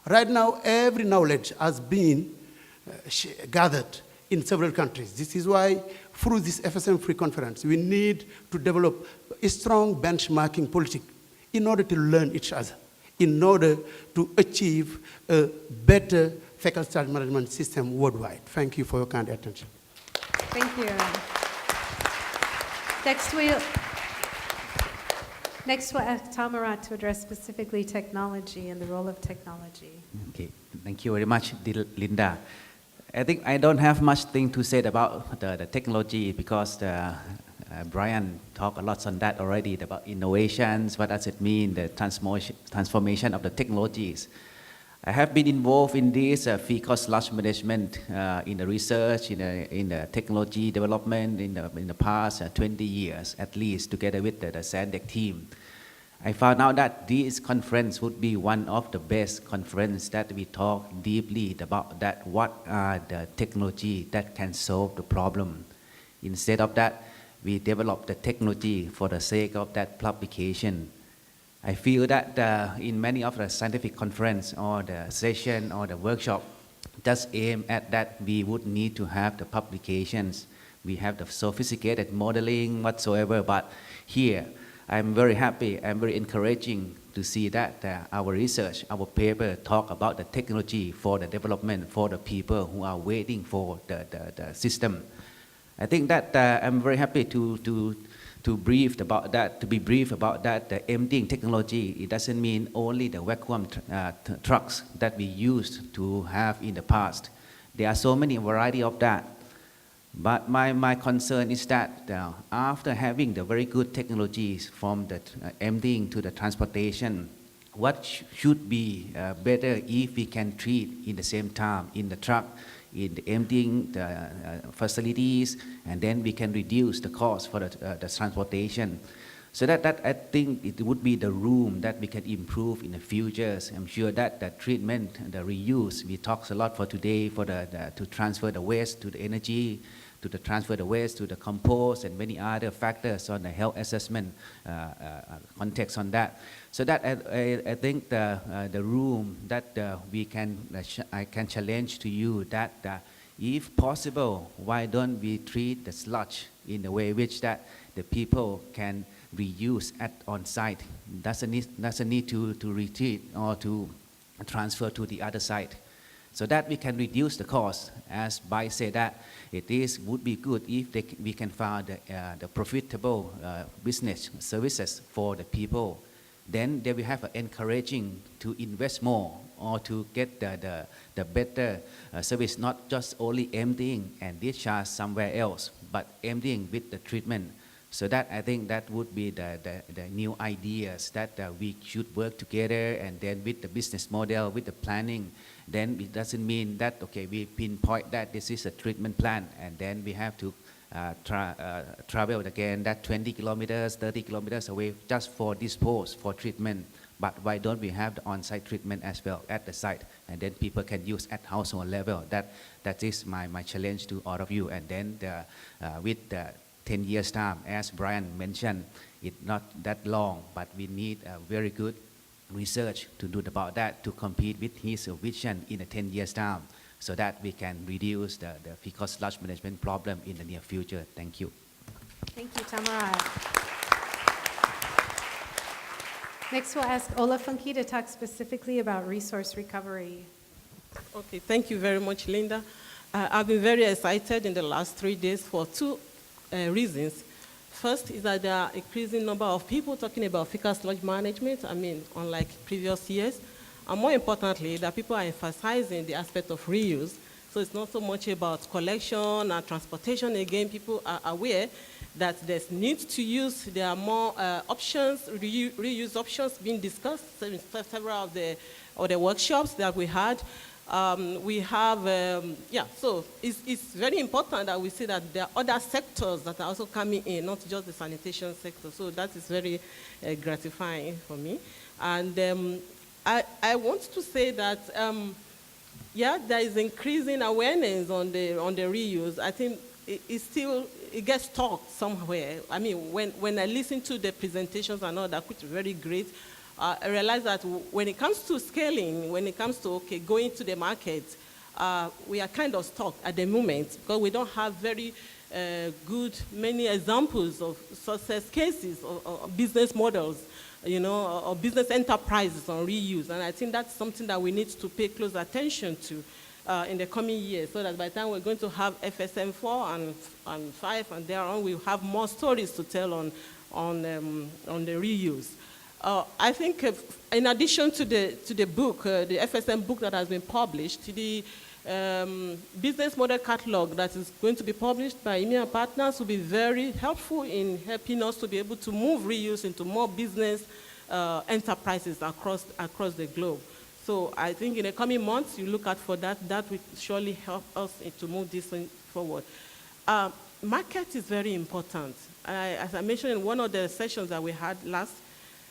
Right now, every knowledge has been gathered in several countries. This is why, through this FSM3 conference, we need to develop a strong benchmarking policy in order to learn each other, in order to achieve a better fecal management system worldwide. Thank you for your kind attention. Thank you. Next we'll ask Tamarat to address specifically technology and the role of technology. Okay, thank you very much, Linda. I think I don't have much thing to say about the technology because Brian talked a lot on that already about innovations. What does it mean? The transformation of the technologies. I have been involved in this fee cost sludge management in the research, in the technology development in the past 20 years at least, together with the SANDEC team. I found out that this conference would be one of the best conferences that we talk deeply about that what are the technology that can solve the problem. Instead of that, we develop the technology for the sake of that publication. I feel that in many of the scientific conference or the session or the workshop, just aim at that we would need to have the publications. We have the sophisticated modeling whatsoever, but here, I'm very happy, I'm very encouraging to see that our research, our paper talk about the technology for the development for the people who are waiting for the system. I think that I'm very happy to brief about that, to be brief about that, the emptying technology. It doesn't mean only the vacuum trucks that we used to have in the past. There are so many variety of that. But my concern is that after having the very good technologies from the emptying to the transportation, what should be better if we can treat in the same time in the truck, in the emptying facilities, and then we can reduce the cost for the transportation. So that I think it would be the room that we can improve in the futures. I'm sure that the treatment, the reuse, we talked a lot for today for to transfer the waste to the energy, to the transfer the waste to the compost and many other factors on the health assessment context on that. So that I think the room that I can challenge to you that if possible, why don't we treat the sludge in a way which that the people can reuse on site, doesn't need to retreat or to transfer to the other site, so that we can reduce the cost. As Bai said, that would be good if we can find the profitable business services for the people. Then they will have an encouraging to invest more or to get the better service, not just only emptying and discharge somewhere else, but emptying with the treatment. So that I think that would be the new ideas that we should work together, and then with the business model, with the planning, then it doesn't mean that, okay, we pinpoint that this is a treatment plan, and then we have to travel again that 20 kilometers, 30 kilometers away just for dispose, for treatment. But why don't we have the on-site treatment as well at the site, and then people can use at household level? That is my challenge to all of you. And then with the 10 years time, as Brian mentioned, it's not that long, but we need a very good research to do about that, to compete with his vision in a 10 years time, so that we can reduce the fee cost sludge management problem in the near future. Thank you. Thank you, Tamara. Next, we'll ask Ola Funke to talk specifically about resource recovery. Okay, thank you very much, Linda. I've been very excited in the last 3 days for two reasons. First is that there are increasing number of people talking about fecal sludge management, unlike previous years. And more importantly, that people are emphasizing the aspect of reuse. So it's not so much about collection and transportation. Again, people are aware that there's need to use, there are more options, reuse options being discussed in several of the workshops that we had. We have, so it's very important that we see that there are other sectors that are also coming in, not just the sanitation sector. So that is very gratifying for me. And I want to say that, there is increasing awareness on the reuse. I think it gets talked somewhere. When I listen to the presentations and all that, which is very great, I realize that when it comes to scaling, when it comes to going to the market, we are kind of stuck at the moment because we don't have very many examples of success cases or business models, or business enterprises on reuse. And I think that's something that we need to pay close attention to in the coming years, so that by the time we're going to have FSM4 and 5 and thereon, we'll have more stories to tell on the reuse. I think in addition to the book, the FSM book that has been published, Business model catalog that is going to be published by EMEA partners will be very helpful in helping us to be able to move reuse into more business enterprises across the globe. So I think in the coming months, you look out for that. That will surely help us to move this thing forward. Market is very important. As I mentioned in one of the sessions that we had last,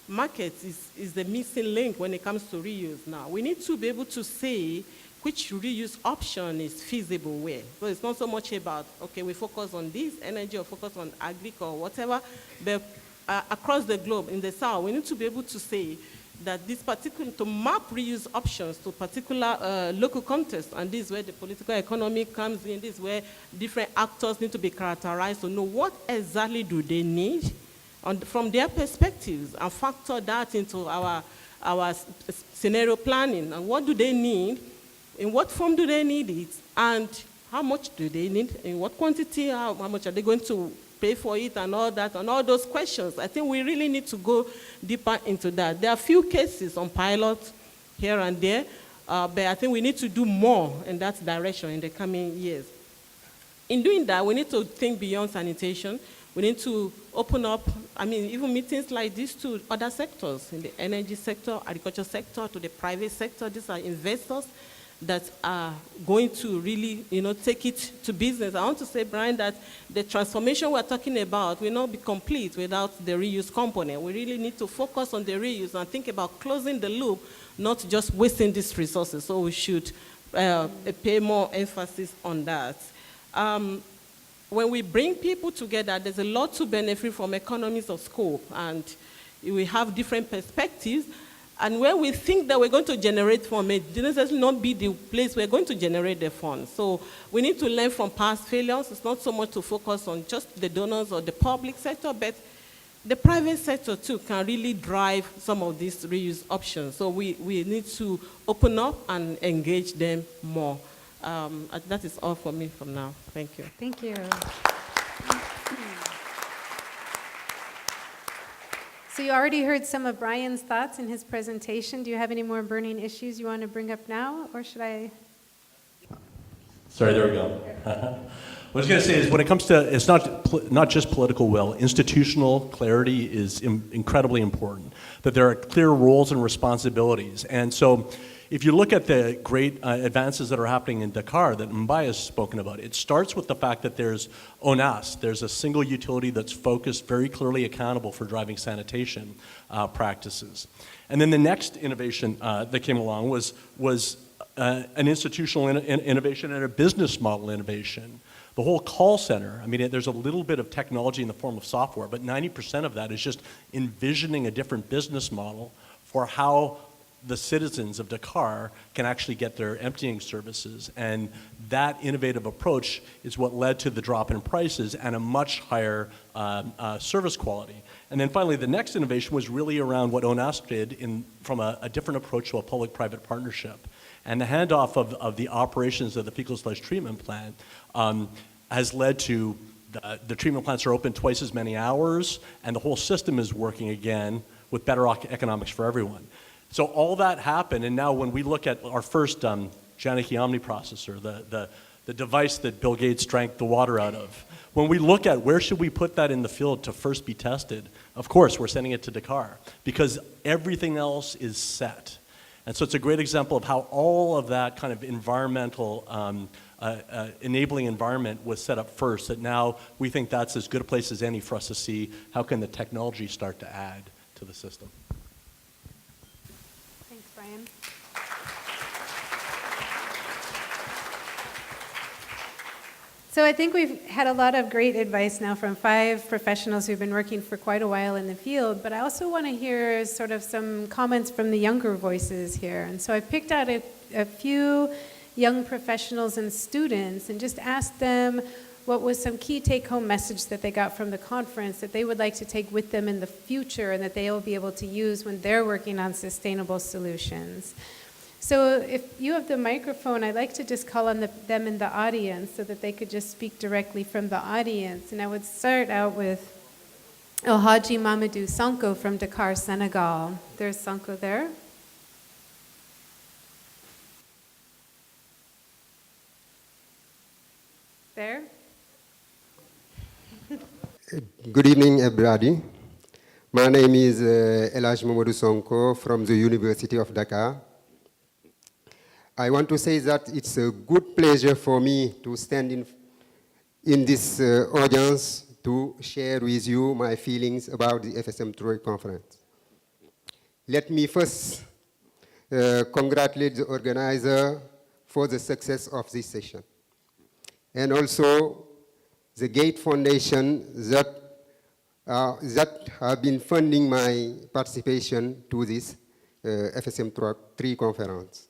market is the missing link when it comes to reuse now. We need to be able to say which reuse option is feasible where. So it's not so much about, okay, we focus on this energy or focus on agri or whatever, but across the globe, in the South, we need to be able to say that this particular, to map reuse options to particular local context, and this is where the political economy comes in, this is where different actors need to be characterized to know what exactly do they need from their perspectives and factor that into our scenario planning. And what do they need? In what form do they need it? And how much do they need? In what quantity? How much are they going to pay for it and all that, and all those questions? I think we really need to go deeper into that. There are a few cases on pilots here and there, but I think we need to do more in that direction in the coming years. In doing that, we need to think beyond sanitation. We need to open up, even meetings like this to other sectors, in the energy sector, agriculture sector, to the private sector. These are investors that are going to really, take it to business. I want to say, Brian, that the transformation we're talking about will not be complete without the reuse component. We really need to focus on the reuse and think about closing the loop, not just wasting these resources. So we should pay more emphasis on that. When we bring people together, there's a lot to benefit from economies of scope, and we have different perspectives. And when we think that we're going to generate funds, it doesn't necessarily not be the place we're going to generate the funds. So we need to learn from past failures. It's not so much to focus on just the donors or the public sector, but the private sector too can really drive some of these reuse options. So we need to open up and engage them more. That is all for me from now. Thank you. Thank you. So you already heard some of Brian's thoughts in his presentation. Do you have any more burning issues you want to bring up now, or should I? Sorry, there we go. What I was going to say is when it comes to, it's not just political will, institutional clarity is incredibly important, that there are clear roles and responsibilities. And so if you look at the great advances that are happening in Dakar that Mbaye has spoken about, it starts with the fact that there's ONAS, there's a single utility that's focused, very clearly accountable for driving sanitation practices. And then the next innovation that came along was an institutional innovation and a business model innovation. The whole call center, there's a little bit of technology in the form of software, but 90% of that is just envisioning a different business model for how the citizens of Dakar can actually get their emptying services. And that innovative approach is what led to the drop in prices and a much higher service quality. And then finally, the next innovation was really around what ONAS did from a different approach to a public-private partnership. And the handoff of the operations of the fecal sludge treatment plant has led to the treatment plants are open twice as many hours, and the whole system is working again with better economics for everyone. So all that happened, and now when we look at our first Janicki Omni processor, the device that Bill Gates drank the water out of, when we look at where should we put that in the field to first be tested, of course we're sending it to Dakar because everything else is set. And so it's a great example of how all of that kind of environmental, enabling environment was set up first, that now we think that's as good a place as any for us to see how can the technology start to add to the system. Brian. So I think we've had a lot of great advice now from 5 professionals who've been working for quite a while in the field, but I also want to hear sort of some comments from the younger voices here. And so I picked out a few young professionals and students and just asked them what was some key take-home message that they got from the conference that they would like to take with them in the future and that they will be able to use when they're working on sustainable solutions. So if you have the microphone, I'd like to just call on them in the audience so that they could just speak directly from the audience. And I would start out with Alhaji Mamadou Sanko from Dakar, Senegal. There's Sanko there. there. Good evening, everybody. My name is Elhaj Mamadou Sonko from the University of Dakar. I want to say that it's a good pleasure for me to stand in this audience to share with you my feelings about the FSM3 conference. Let me first congratulate the organizer for the success of this session, and also the Gate Foundation that have been funding my participation to this FSM3 conference.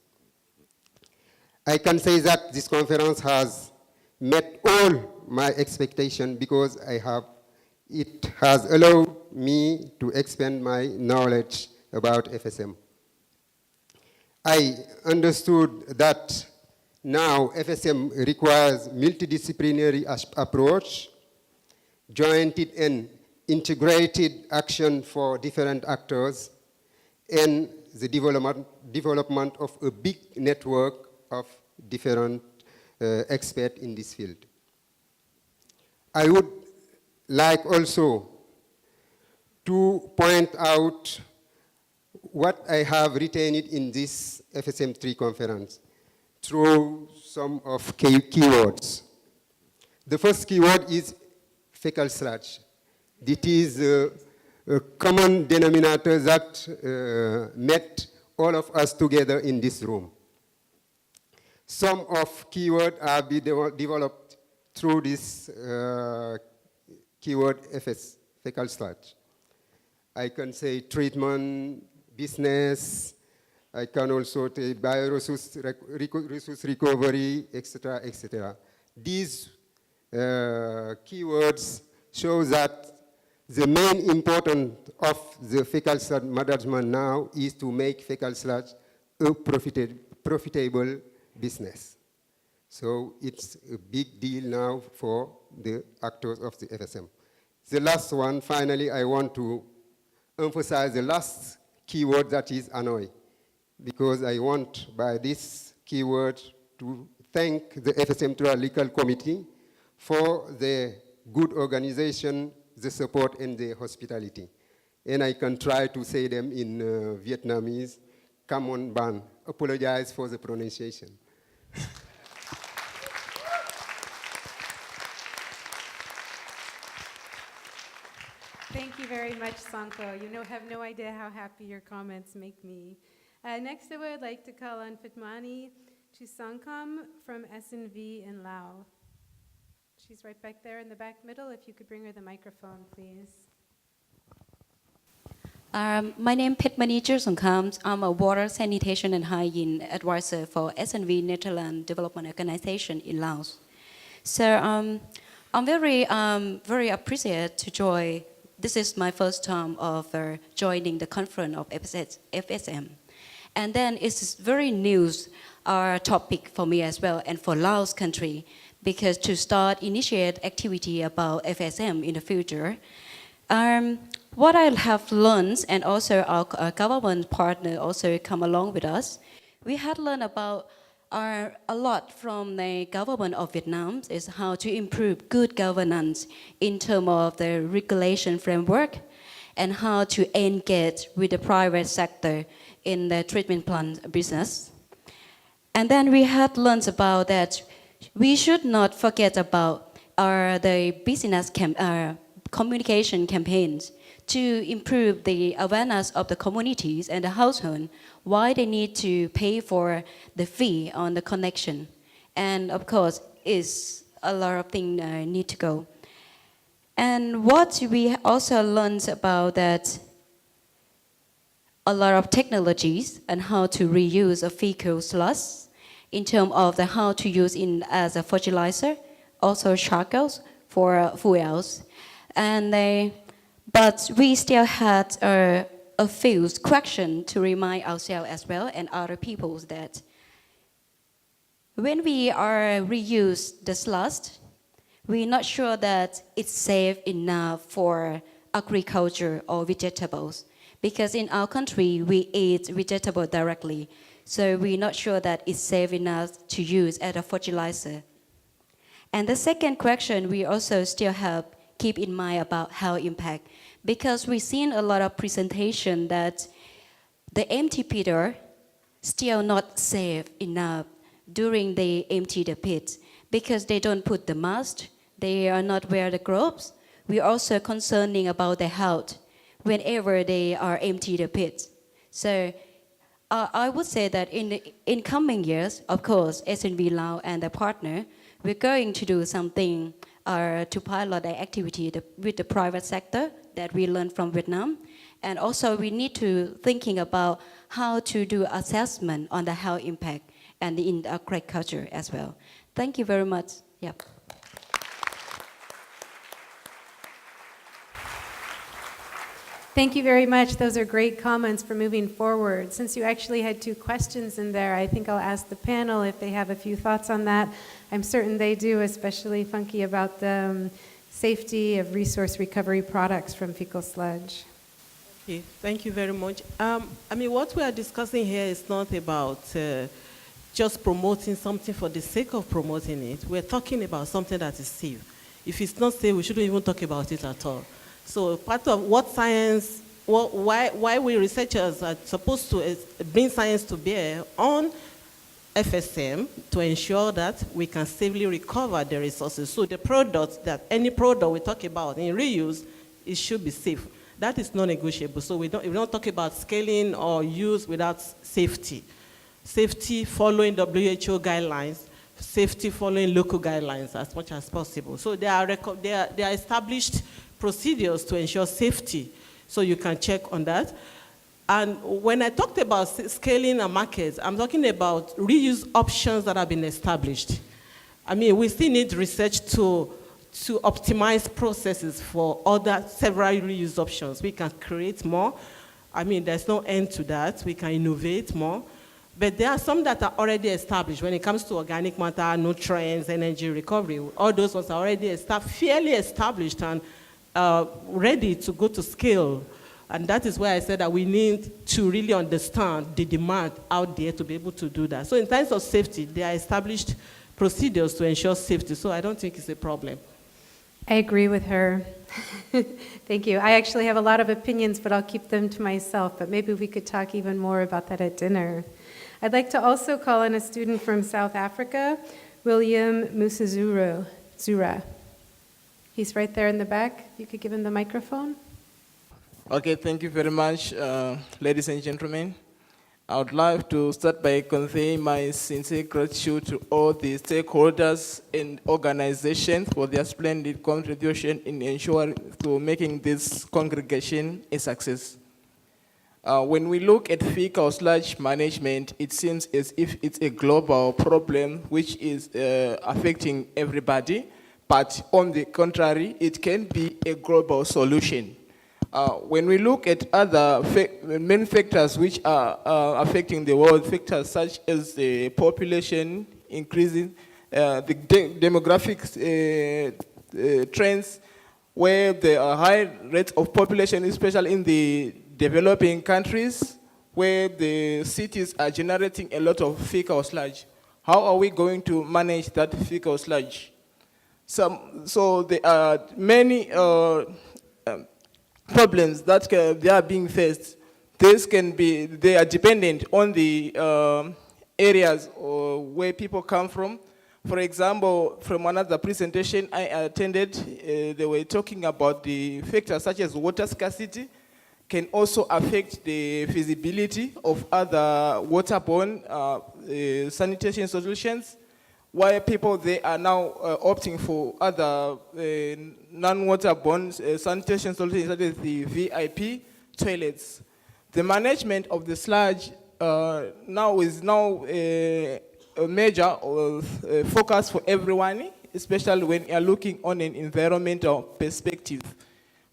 I can say that this conference has met all my expectations because it has allowed me to expand my knowledge about FSM. I understood that now FSM requires multidisciplinary approach, jointed and integrated action for different actors, and the development of a big network of different experts in this field. I would like also to point out what I have retained in this FSM3 conference through some of keywords. The first keyword is fecal sludge. It is a common denominator that met all of us together in this room. Some of keywords are being developed through this keyword fecal sludge. I can say treatment, business. I can also take bioresource recovery, etc., etc. These keywords show that the main importance of the fecal sludge management now is to make fecal sludge a profitable business. So it's a big deal now for the actors of the FSM. The last one, finally, I want to emphasize the last keyword, that is annoy, because I want by this keyword to thank the FSM3 Legal Committee for the good organization, the support, and the hospitality. And I can try to say them in Vietnamese, come on ban, apologize for the pronunciation. Thank you very much, Sanko. You have no idea how happy your comments make me. Next, I would like to call on Fatmani Chisangkam from SNV in Laos. She's right back there in the back middle. If you could bring her the microphone, please. My name is Petmani Chirsankam. I'm a water, sanitation, and hygiene advisor for SNV Netherlands Development Organization in Laos. So I'm very appreciated to join. This is my first time of joining the conference of FSM. And then it's very new topic for me as well, and for Laos country, because to start initiate activity about FSM in the future. What I have learned, and also our government partner also come along with us, we had learned about a lot from the government of Vietnam is how to improve good governance in terms of the regulation framework and how to engage with the private sector in the treatment plant business. And then we had learned about that we should not forget about the business communication campaigns to improve the awareness of the communities and the household, why they need to pay for the fee on the connection. And of course, is a lot of things need to go. And what we also learned about that a lot of technologies and how to reuse a fecal sludge in terms of the how to use it as a fertilizer, also charcoals for fuels. And but we still had a few questions to remind ourselves as well and other people that when we are reuse the sludge, we're not sure that it's safe enough for agriculture or vegetables. Because in our country, we eat vegetable directly. So we're not sure that it's safe enough to use as a fertilizer. And the second question, we also still have keep in mind about health impact, because we've seen a lot of presentation that the empty pitter still not safe enough during they empty the pit, because they don't put the mask, they are not wear the gloves. We also concerning about the health whenever they are empty the pit. So I would say that in coming years, of course, SNV Lao and the partner, we're going to do something to pilot the activity with the private sector that we learned from Vietnam. And also we need to thinking about how to do assessment on the health impact and in agriculture as well. Thank you very much. Yep. Thank you very much. Those are great comments for moving forward. Since you actually had 2 questions in there, I think I'll ask the panel if they have a few thoughts on that. I'm certain they do, especially Funky, about the safety of resource recovery products from fecal sludge. Okay, thank you very much. I mean, what we are discussing here is not about just promoting something for the sake of promoting it. We're talking about something that is safe. If it's not safe, we shouldn't even talk about it at all. So part of what science, why we researchers are supposed to bring science to bear on FSM to ensure that we can safely recover the resources. So the products, that any product we talk about in reuse, it should be safe. That is non-negotiable. So we don't talk about scaling or use without safety. Safety following WHO guidelines, safety following local guidelines as much as possible. So there are established procedures to ensure safety, so you can check on that. And when I talked about scaling and markets, I'm talking about reuse options that have been established. I mean, we still need research to optimize processes for several reuse options. We can create more. I mean, there's no end to that. We can innovate more. But there are some that are already established when it comes to organic matter, nutrients, energy recovery. All those ones are already fairly established and ready to go to scale. And that is why I said that we need to really understand the demand out there to be able to do that. So in terms of safety, there are established procedures to ensure safety, so I don't think it's a problem. I agree with her. Thank you. I actually have a lot of opinions, but I'll keep them to myself. But maybe we could talk even more about that at dinner. I'd like to also call on a student from South Africa, William Musazura. He's right there in the back. If you could give him the microphone. Okay, thank you very much, ladies and gentlemen. I would like to start by conveying my sincere gratitude to all the stakeholders and organizations for their splendid contribution in ensuring to making this congregation a success. When we look at fecal sludge management, it seems as if it's a global problem which is affecting everybody, but on the contrary, it can be a global solution. When we look at other main factors which are affecting the world, factors such as the population increasing, the demographic trends, where there are high rates of population, especially in the developing countries, where the cities are generating a lot of fecal sludge. How are we going to manage that fecal sludge? So there are many problems that they are being faced. They are dependent on the areas where people come from. For example, from another presentation I attended, they were talking about the factors such as water scarcity can also affect the feasibility of other waterborne sanitation solutions, why people they are now opting for other non-waterborne sanitation solutions, such as the VIP toilets. The management of the sludge is now a major focus for everyone, especially when you are looking on an environmental perspective.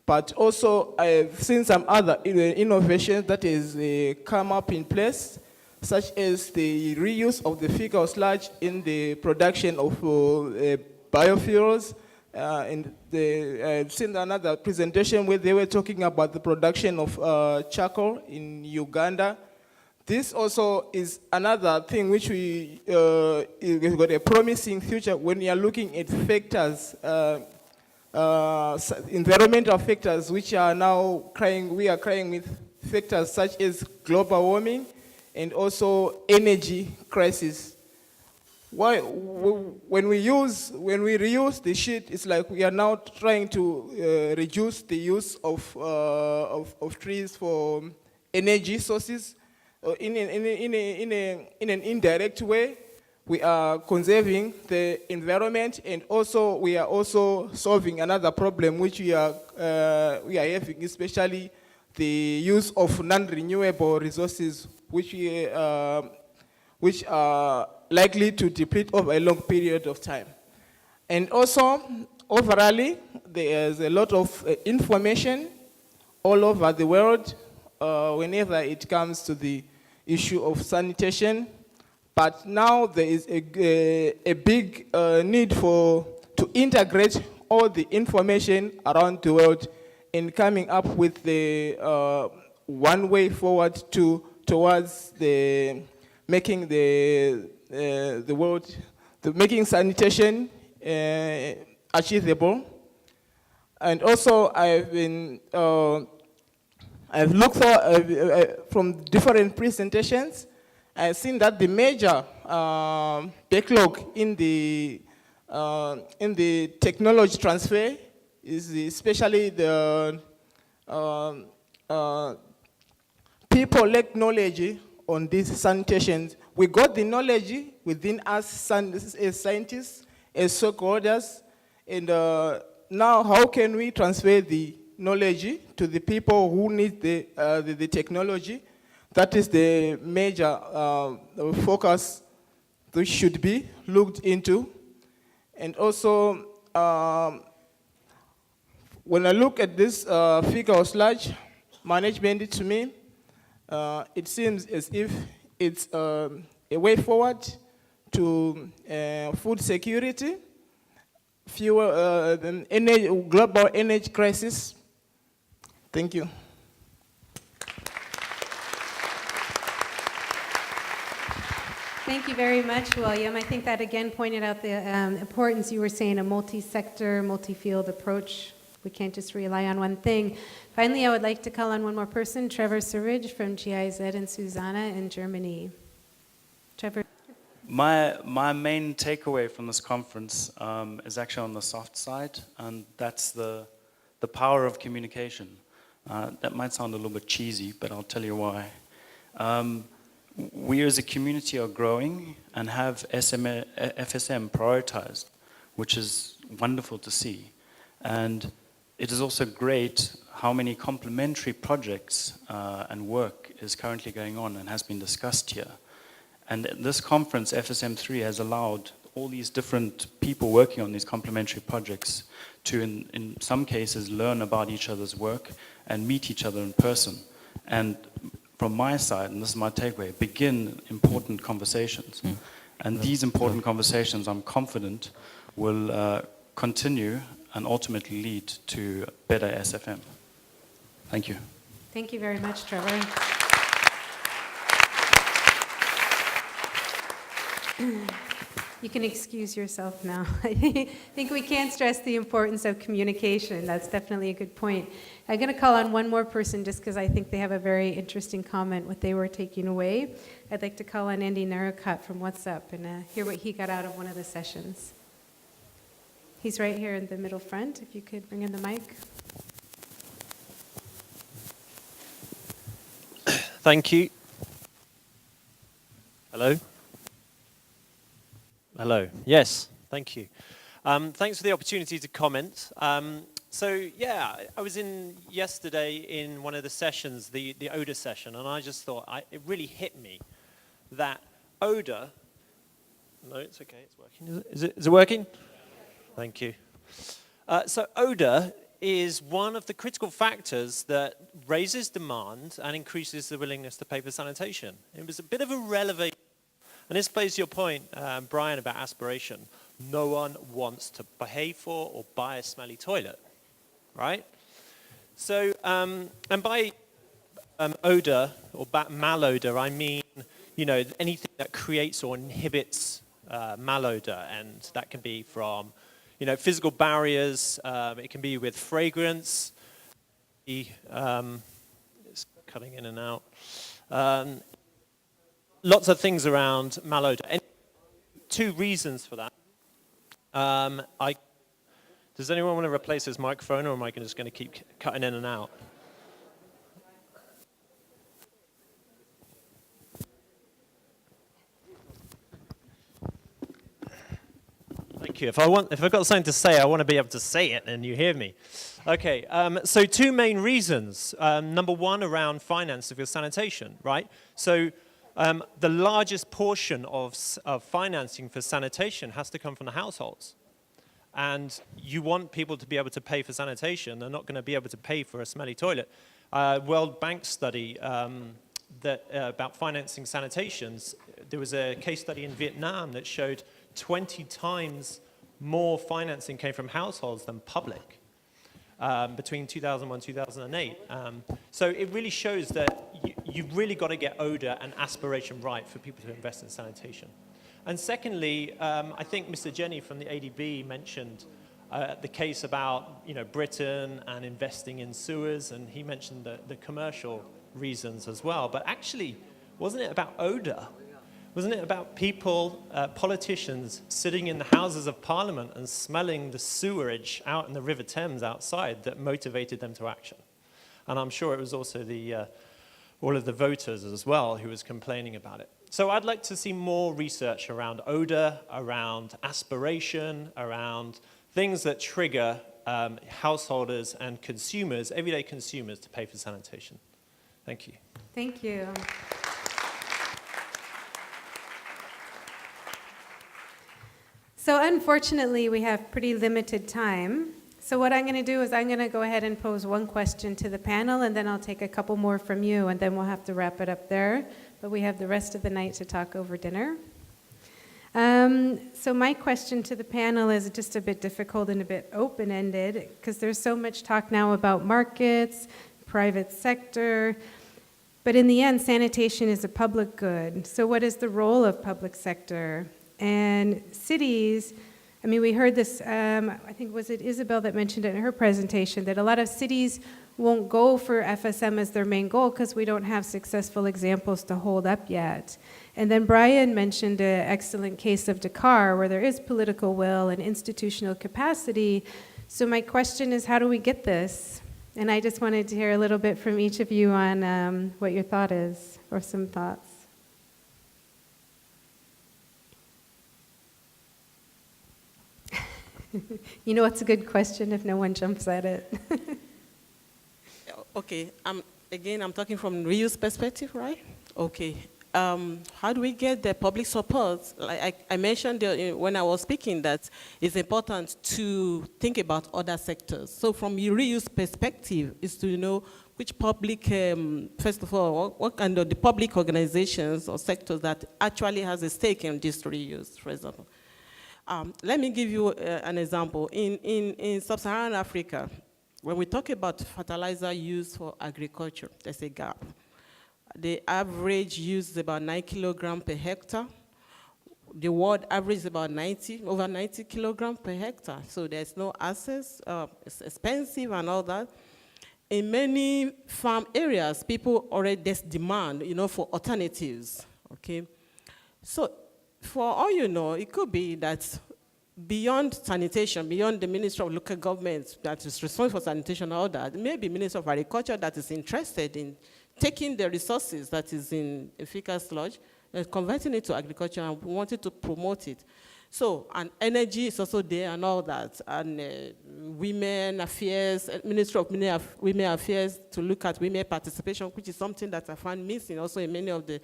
But also, I've seen some other innovations that has come up in place, such as the reuse of the fecal sludge in the production of biofuels. And I've seen another presentation where they were talking about the production of charcoal in Uganda. This also is another thing which we've got a promising future when we are looking at factors, environmental factors which are now we are crying with factors such as global warming and also energy crisis. When we reuse the sheet, it's like we are now trying to reduce the use of trees for energy sources. In an indirect way, we are conserving the environment, and also we are also solving another problem which we are having, especially the use of non-renewable resources, which are likely to deplete over a long period of time. And also, overall, there is a lot of information all over the world whenever it comes to the issue of sanitation. But now there is a big need to integrate all the information around the world in coming up with the one way forward towards making making sanitation achievable. And also, I've looked from different presentations. I've seen that the major backlog in the technology transfer is especially the people lack knowledge on these sanitations. We got the knowledge within us as scientists, as stakeholders, and now how can we transfer the knowledge to the people who need the technology? That is the major focus which should be looked into. And also, when I look at this figure of sludge management, to me, it seems as if it's a way forward to food security, global energy crisis. Thank you. Thank you very much, William. I think that again pointed out the importance, you were saying, a multi-sector, multi-field approach. We can't just rely on one thing. Finally, I would like to call on one more person, Trevor Surridge from GIZ and Susanna in Germany. Trevor. My main takeaway from this conference is actually on the soft side, and that's the power of communication. That might sound a little bit cheesy, but I'll tell you why. We as a community are growing and have FSM prioritized, which is wonderful to see. And it is also great how many complementary projects and work is currently going on and has been discussed here. And this conference, FSM3, has allowed all these different people working on these complementary projects to, in some cases, learn about each other's work and meet each other in person. And from my side, and this is my takeaway, begin important conversations. And these important conversations, I'm confident, will continue and ultimately lead to better SFM. Thank you. Thank you very much, Trevor. You can excuse yourself now. I think we can't stress the importance of communication. That's definitely a good point. I'm going to call on one more person just because I think they have a very interesting comment, what they were taking away. I'd like to call on Andy Narrowcut from What's Up and hear what he got out of one of the sessions. He's right here in the middle front, if you could bring in the mic. Thank you. Hello? Hello. Yes, thank you. Thanks for the opportunity to comment. So yeah, I was in yesterday in one of the sessions, the odor session, and I just thought, it really hit me that odor, no, it's okay, it's working. Is it working? Thank you. So odor is one of the critical factors that raises demand and increases the willingness to pay for sanitation. It was a bit of a revelation. And this plays to your point, Brian, about aspiration. No one wants to pay for or buy a smelly toilet, right? So, and by odor or malodor, I mean, anything that creates or inhibits malodor, and that can be from, physical barriers. It can be with fragrance. It's cutting in and out. Lots of things around malodor. And 2 reasons for that. Does anyone want to replace this microphone, or am I just going to keep cutting in and out? Thank you. If I've got something to say, I want to be able to say it, and you hear me. Okay. So 2 main reasons. Number 1, around finance of your sanitation, right? So the largest portion of financing for sanitation has to come from the households. And you want people to be able to pay for sanitation. They're not going to be able to pay for a smelly toilet. World Bank study about financing sanitations, there was a case study in Vietnam that showed 20 times more financing came from households than public between 2001 and 2008. So it really shows that you've really got to get odor and aspiration right for people to invest in sanitation. And secondly, I think Mr. Jenny from the ADB mentioned the case about Britain and investing in sewers, and he mentioned the commercial reasons as well. But actually, wasn't it about odor? Wasn't it about people, politicians, sitting in the Houses of Parliament and smelling the sewerage out in the River Thames outside that motivated them to action? And I'm sure it was also all of the voters as well who was complaining about it. So I'd like to see more research around odor, around aspiration, around things that trigger householders and consumers, everyday consumers, to pay for sanitation. Thank you. Thank you. So unfortunately, we have pretty limited time. So what I'm going to do is I'm going to go ahead and pose 1 question to the panel, and then I'll take a couple more from you, and then we'll have to wrap it up there. But we have the rest of the night to talk over dinner. So my question to the panel is just a bit difficult and a bit open-ended, because there's so much talk now about markets, private sector, but in the end, sanitation is a public good. So what is the role of public sector? And cities, I mean, we heard this, I think, was it Isabel that mentioned it in her presentation, that a lot of cities won't go for FSM as their main goal because we don't have successful examples to hold up yet. And then Brian mentioned an excellent case of Dakar where there is political will and institutional capacity. So my question is, how do we get this? And I just wanted to hear a little bit from each of you on what your thought is, or some thoughts. You know, it's a good question if no one jumps at it. Okay, again, I'm talking from reuse perspective, right? Okay. How do we get the public support? Like I mentioned when I was speaking that it's important to think about other sectors. So from a reuse perspective is to know which public, first of all, what kind of the public organizations or sectors that actually has a stake in this reuse, for example. Let me give you an example. In sub-Saharan Africa, when we talk about fertilizer use for agriculture, there's a gap. The average use is about 9 kilograms per hectare. The world average is about over 90 kilograms per hectare. So there's no access, it's expensive and all that. In many farm areas, people already, there's demand, for alternatives, okay? So for all you know, it could be that beyond sanitation, beyond the Ministry of Local Government that is responsible for sanitation and all that, maybe Ministry of Agriculture that is interested in taking the resources that is in fecal sludge and converting it to agriculture and wanted to promote it. So, and energy is also there and all that. And women affairs, Ministry of Women Affairs to look at women participation, which is something that I find missing also in many of the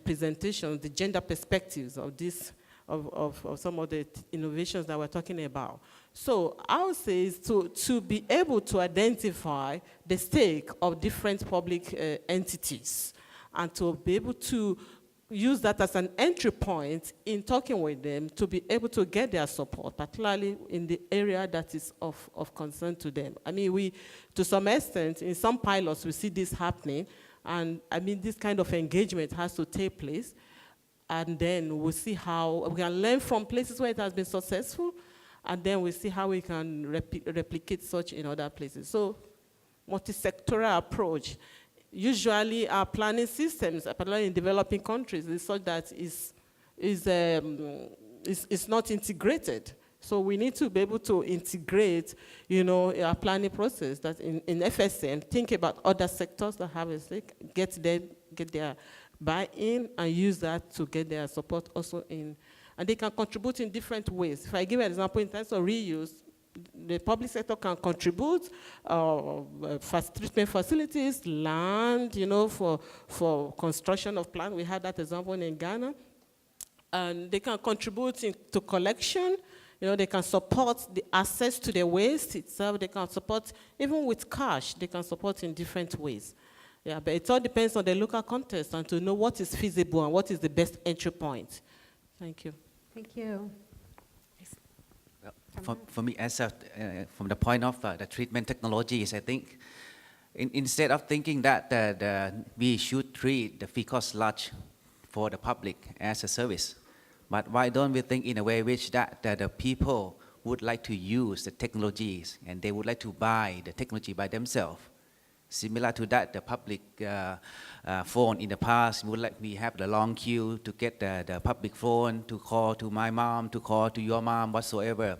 presentations, the gender perspectives of this, of some of the innovations that we're talking about. So I would say is to be able to identify the stake of different public entities and to be able to use that as an entry point in talking with them to be able to get their support, particularly in the area that is of concern to them. I mean, to some extent, in some pilots, we see this happening, And I mean, this kind of engagement has to take place. And then we'll see how we can learn from places where it has been successful. And then we'll see how we can replicate such in other places. So, multi-sectoral approach. Usually our planning systems, particularly in developing countries, is such that it's not integrated. So we need to be able to integrate, our planning process. That in FSM, think about other sectors that have a stake, get their buy-in, and use that to get their support also in. And they can contribute in different ways. If I give an example in terms of reuse, the public sector can contribute treatment facilities, land, for construction of plants. We had that example in Ghana. And they can contribute to collection. They can support the access to the waste itself. They can support, even with cash, they can support in different ways. Yeah, but it all depends on the local context and to know what is feasible and what is the best entry point. Thank you. Thank you. For me, as from the point of the treatment technologies, I think instead of thinking that we should treat the fecal sludge for the public as a service, but why don't we think in a way which that the people would like to use the technologies and they would like to buy the technology by themselves? Similar to that, the public phone in the past, we have the long queue to get the public phone, to call to my mom, to call to your mom, whatsoever.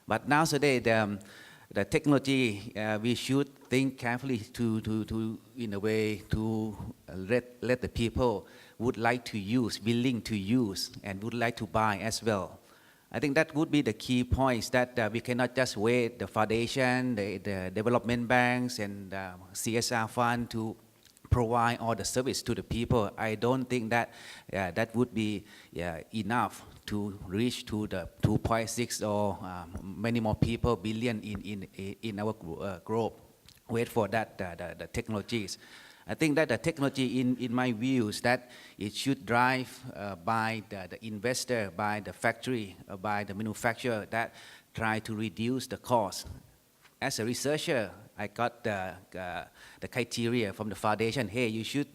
But nowadays, the technology, we should think carefully to in a way, to let the people would like to use, willing to use, and would like to buy as well. I think that would be the key points, that we cannot just wait the foundation, the development banks, and CSR fund to provide all the service to the people. I don't think that that would be enough to reach to the 2.6 or many more people, billion in our globe. Wait for that, the technologies. I think that the technology, in my views, that it should drive by the investor, by the factory, by the manufacturer, that try to reduce the cost. As a researcher, I got the criteria from the foundation. Hey, you should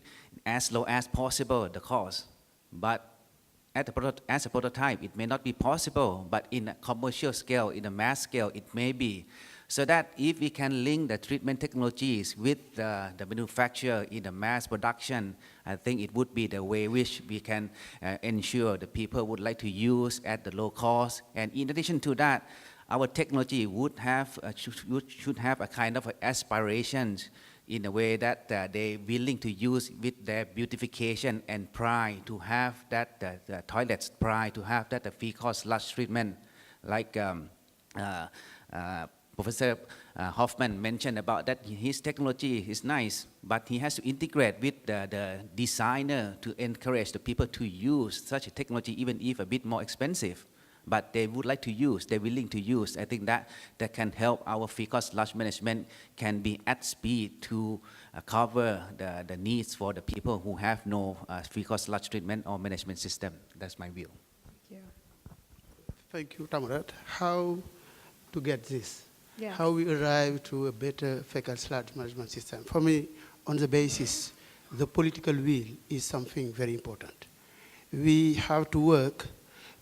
as low as possible the cost. But as a prototype, it may not be possible. But in a commercial scale, in a mass scale, it may be. So that if we can link the treatment technologies with the manufacturer in the mass production, I think it would be the way which we can ensure the people would like to use at the low cost. And in addition to that, our technology would have should have a kind of aspirations in a way that they're willing to use with their beautification and pride to have that the toilets pride to have that the fecal sludge treatment, like Professor Hoffman mentioned about that. His technology is nice, but he has to integrate with the designer to encourage the people to use such a technology, even if a bit more expensive. But they would like to use, they're willing to use. I think that can help our fecal sludge management can be at speed to cover the needs for the people who have no fecal sludge treatment or management system. That's my view. Thank you. Thank you, Tamarat. How to get this? Yeah. How we arrive to a better fecal sludge management system? For me, on the basis, the political will is something very important. We have to work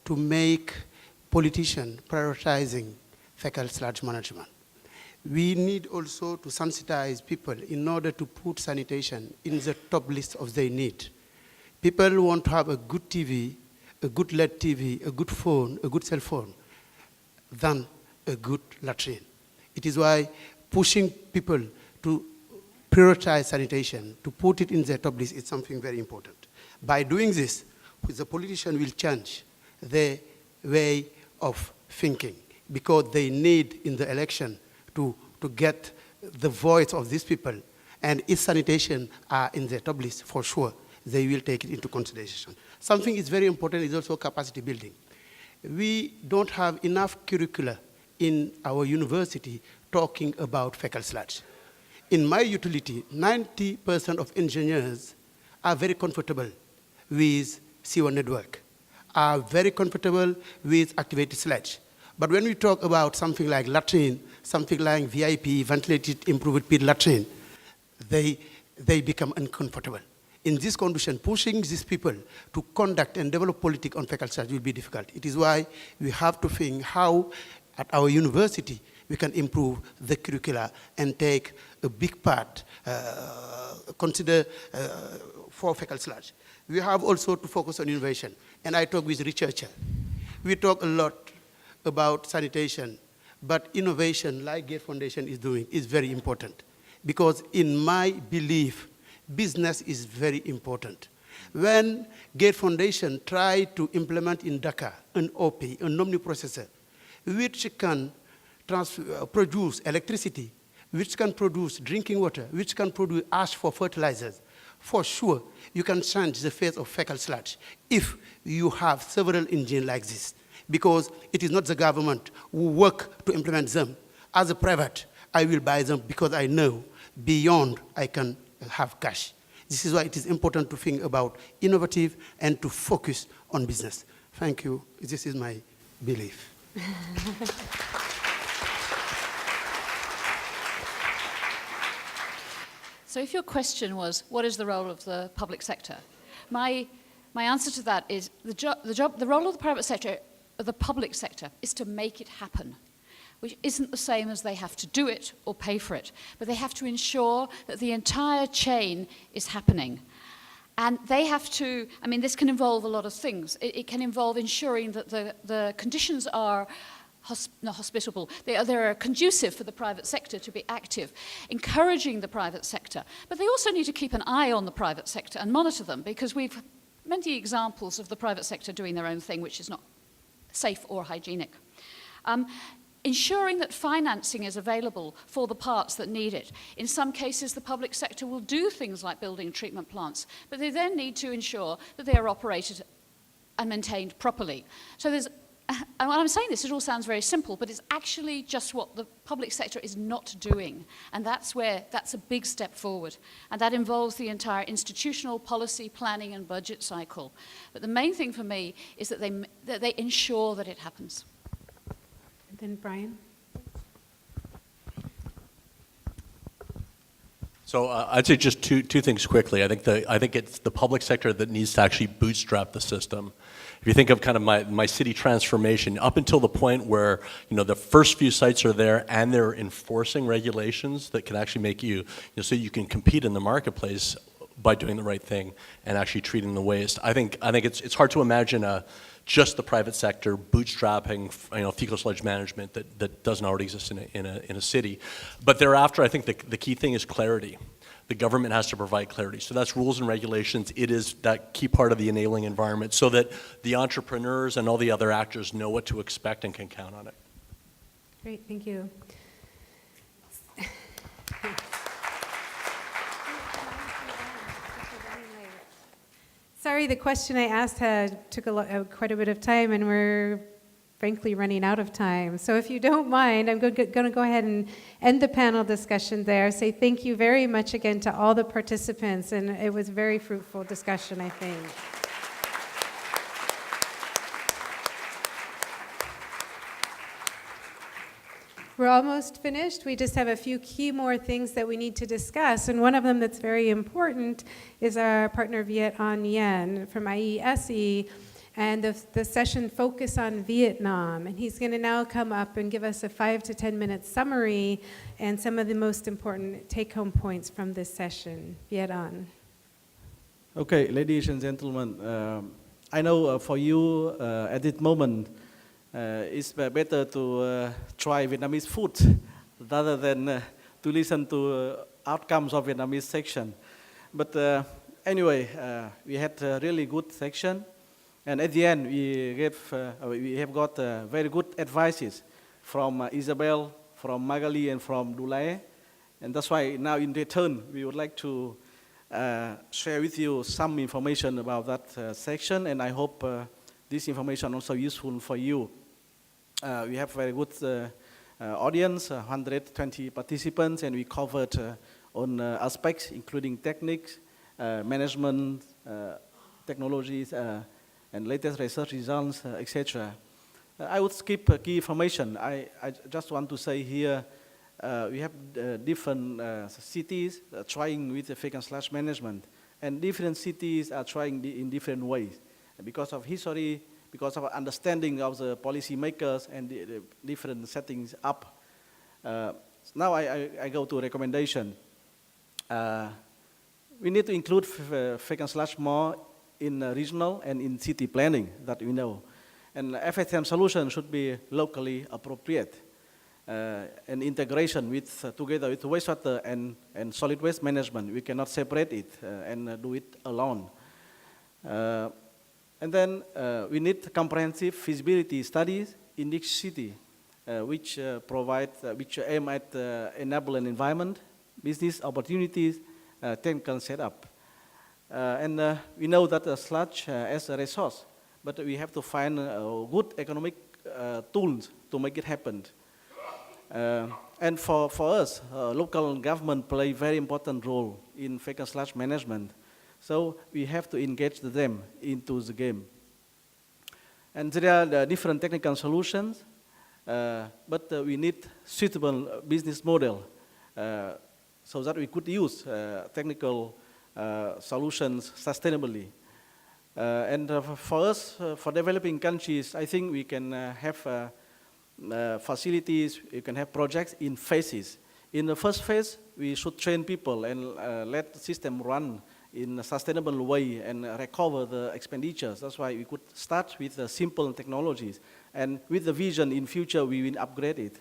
to make politicians prioritizing fecal sludge management. We need also to sensitize people in order to put sanitation in the top list of their need. People want to have a good TV, a good LED TV, a good phone, a good cell phone, than a good latrine. It is why pushing people to prioritize sanitation, to put it in their top list, is something very important. By doing this, the politician will change their way of thinking, because they need in the election to get the voice of these people. And if sanitation are in their top list, for sure, they will take it into consideration. Something is very important is also capacity building. We don't have enough curricula in our university talking about fecal sludge. In my utility, 90% of engineers are very comfortable with C1 network, are very comfortable with activated sludge. But when we talk about something like latrine, something like VIP, ventilated improved pit latrine, they they become uncomfortable. In this condition, pushing these people to conduct and develop politics on fecal sludge will be difficult. It is why we have to think how at our university we can improve the curricula and take a big part, consider for fecal sludge. We have also to focus on innovation. And I talk with researchers. We talk a lot about sanitation, but innovation, like Gates Foundation is doing, is very important. Because in my belief, business is very important. When Gates Foundation tried to implement in Dhaka an OP, an omniprocessor, which can produce electricity, which can produce drinking water, which can produce ash for fertilizers, for sure, you can change the face of fecal sludge if you have several engines like this. Because it is not the government who work to implement them. As a private, I will buy them because I know beyond I can have cash. This is why it is important to think about innovative and to focus on business. Thank you. This is my belief. So if your question was, what is the role of the public sector? My answer to that is the role of the private sector, of the public sector, is to make it happen, which isn't the same as they have to do it or pay for it, but they have to ensure that the entire chain is happening. And they have to, I mean, this can involve a lot of things. It can involve ensuring that the conditions are not hospitable, they're conducive for the private sector to be active, encouraging the private sector. But they also need to keep an eye on the private sector and monitor them, because we've many examples of the private sector doing their own thing, which is not safe or hygienic. Ensuring that financing is available for the parts that need it. In some cases, the public sector will do things like building treatment plants, but they then need to ensure that they are operated and maintained properly. So there's, and when I'm saying this, it all sounds very simple, but it's actually just what the public sector is not doing. And that's a big step forward. And that involves the entire institutional policy, planning, and budget cycle. But the main thing for me is that they ensure that it happens. And then Brian. So I'd say just two things quickly. I think it's the public sector that needs to actually bootstrap the system. If you think of kind of my city transformation, up until the point where the first few sites are there and they're enforcing regulations that can actually make you so you can compete in the marketplace by doing the right thing and actually treating the waste. I think it's hard to imagine just the private sector bootstrapping fecal sludge management that doesn't already exist in a city. But thereafter, I think the key thing is clarity. The government has to provide clarity. So that's rules and regulations. It is that key part of the enabling environment so that the entrepreneurs and all the other actors know what to expect and can count on it. Great, thank you. Sorry, the question I asked took quite a bit of time, and we're frankly running out of time. So if you don't mind, I'm going to go ahead and end the panel discussion there. Say thank you very much again to all the participants, and it was a very fruitful discussion, I think. We're almost finished. We just have a few key more things that we need to discuss. And one of them that's very important is our partner Viet An Nguyen from IESE, and the session focus on Vietnam. And he's going to now come up and give us a 5 to 10 minute summary and some of the most important take-home points from this session. Viet An. Okay, ladies and gentlemen, I know for you at this moment, it's better to try Vietnamese food rather than to listen to outcomes of Vietnamese section. But anyway, we had a really good section, and at the end we have got very good advices from Isabel, from Magali, and from Dulay, and that's why now in return we would like to share with you some information about that section, and I hope this information also useful for you. We have very good audience, 120 participants, and we covered on aspects including techniques, management, technologies, and latest research results, etc. I would skip key information. I just want to say here, we have different cities trying with the fake and slash management, and different cities are trying in different ways. And because of history, because of understanding of the policymakers and the different settings up. Now I go to recommendation. We need to include fake and slash more in regional and in city planning that we know. And FSM solution should be locally appropriate. And integration with, together with wastewater and solid waste management. We cannot separate it and do it alone. And then we need comprehensive feasibility studies in each city, which aim at enable an environment, business opportunities, technical setup. And we know that sludge as a resource, but we have to find good economic tools to make it happen. And for us, local government play a very important role in fake and sludge management. So we have to engage them into the game. And there are different technical solutions, but we need suitable business model so that we could use technical solutions sustainably. And for us, for developing countries, I think we can have facilities, you can have projects in phases. In the first phase, we should train people and let the system run in a sustainable way and recover the expenditures. That's why we could start with simple technologies. And with the vision in future, we will upgrade it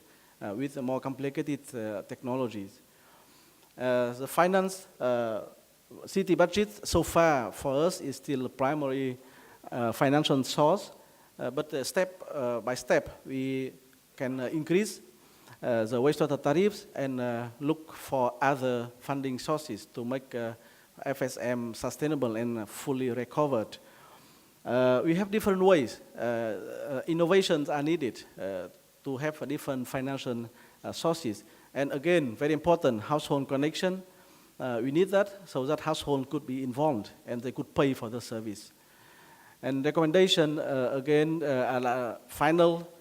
with more complicated technologies. The finance city budget so far for us is still a primary financial source, but step by step we can increase the wastewater tariffs and look for other funding sources to make FSM sustainable and fully recovered. We have different ways. Innovations are needed to have different financial sources. And again, very important, household connection. We need that so that household could be involved and they could pay for the service. And recommendation, again, final,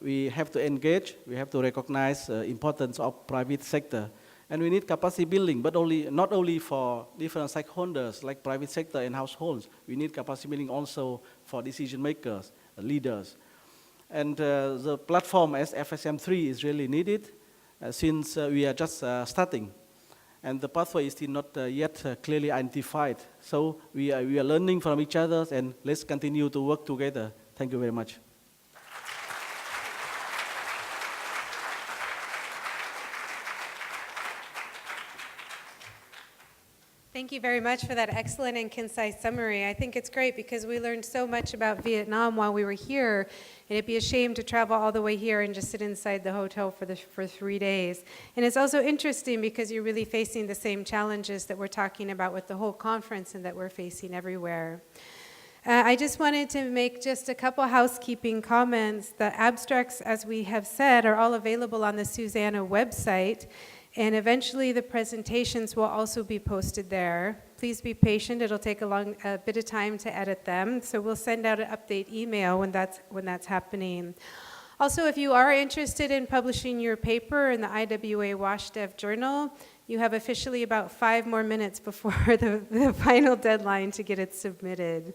we have to engage, we have to recognize the importance of private sector. And we need capacity building, but not only for different stakeholders like private sector and households. We need capacity building also for decision makers, leaders. And the platform as FSM3 is really needed since we are just starting. And the pathway is still not yet clearly identified. So we are learning from each other, and let's continue to work together. Thank you very much. Thank you very much for that excellent and concise summary. I think it's great because we learned so much about Vietnam while we were here, and it'd be a shame to travel all the way here and just sit inside the hotel for 3 days. And it's also interesting because you're really facing the same challenges that we're talking about with the whole conference and that we're facing everywhere. I just wanted to make just a couple housekeeping comments. The abstracts, as we have said, are all available on the Susanna website. And eventually the presentations will also be posted there. Please be patient, it'll take a bit of time to edit them. So we'll send out an update email when that's happening. Also, if you are interested in publishing your paper in the IWA WashDev Journal, you have officially about 5 more minutes before the final deadline to get it submitted.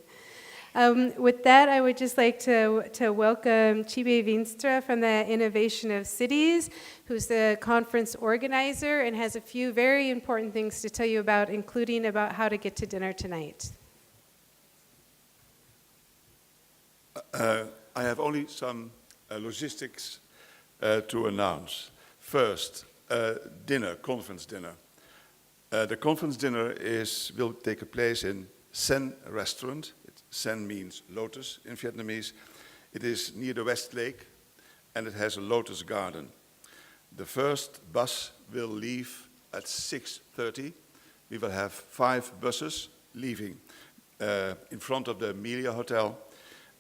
With that, I would just like to welcome Chibe Vinstra from the Innovation of Cities, who's the conference organizer and has a few very important things to tell you about, including about how to get to dinner tonight. I have only some logistics to announce. First, conference dinner. The conference dinner will take place in Sen Restaurant. Sen means lotus in Vietnamese. It is near the West Lake, and it has a lotus garden. The first bus will leave at 6:30. We will have 5 buses leaving in front of the Melia Hotel,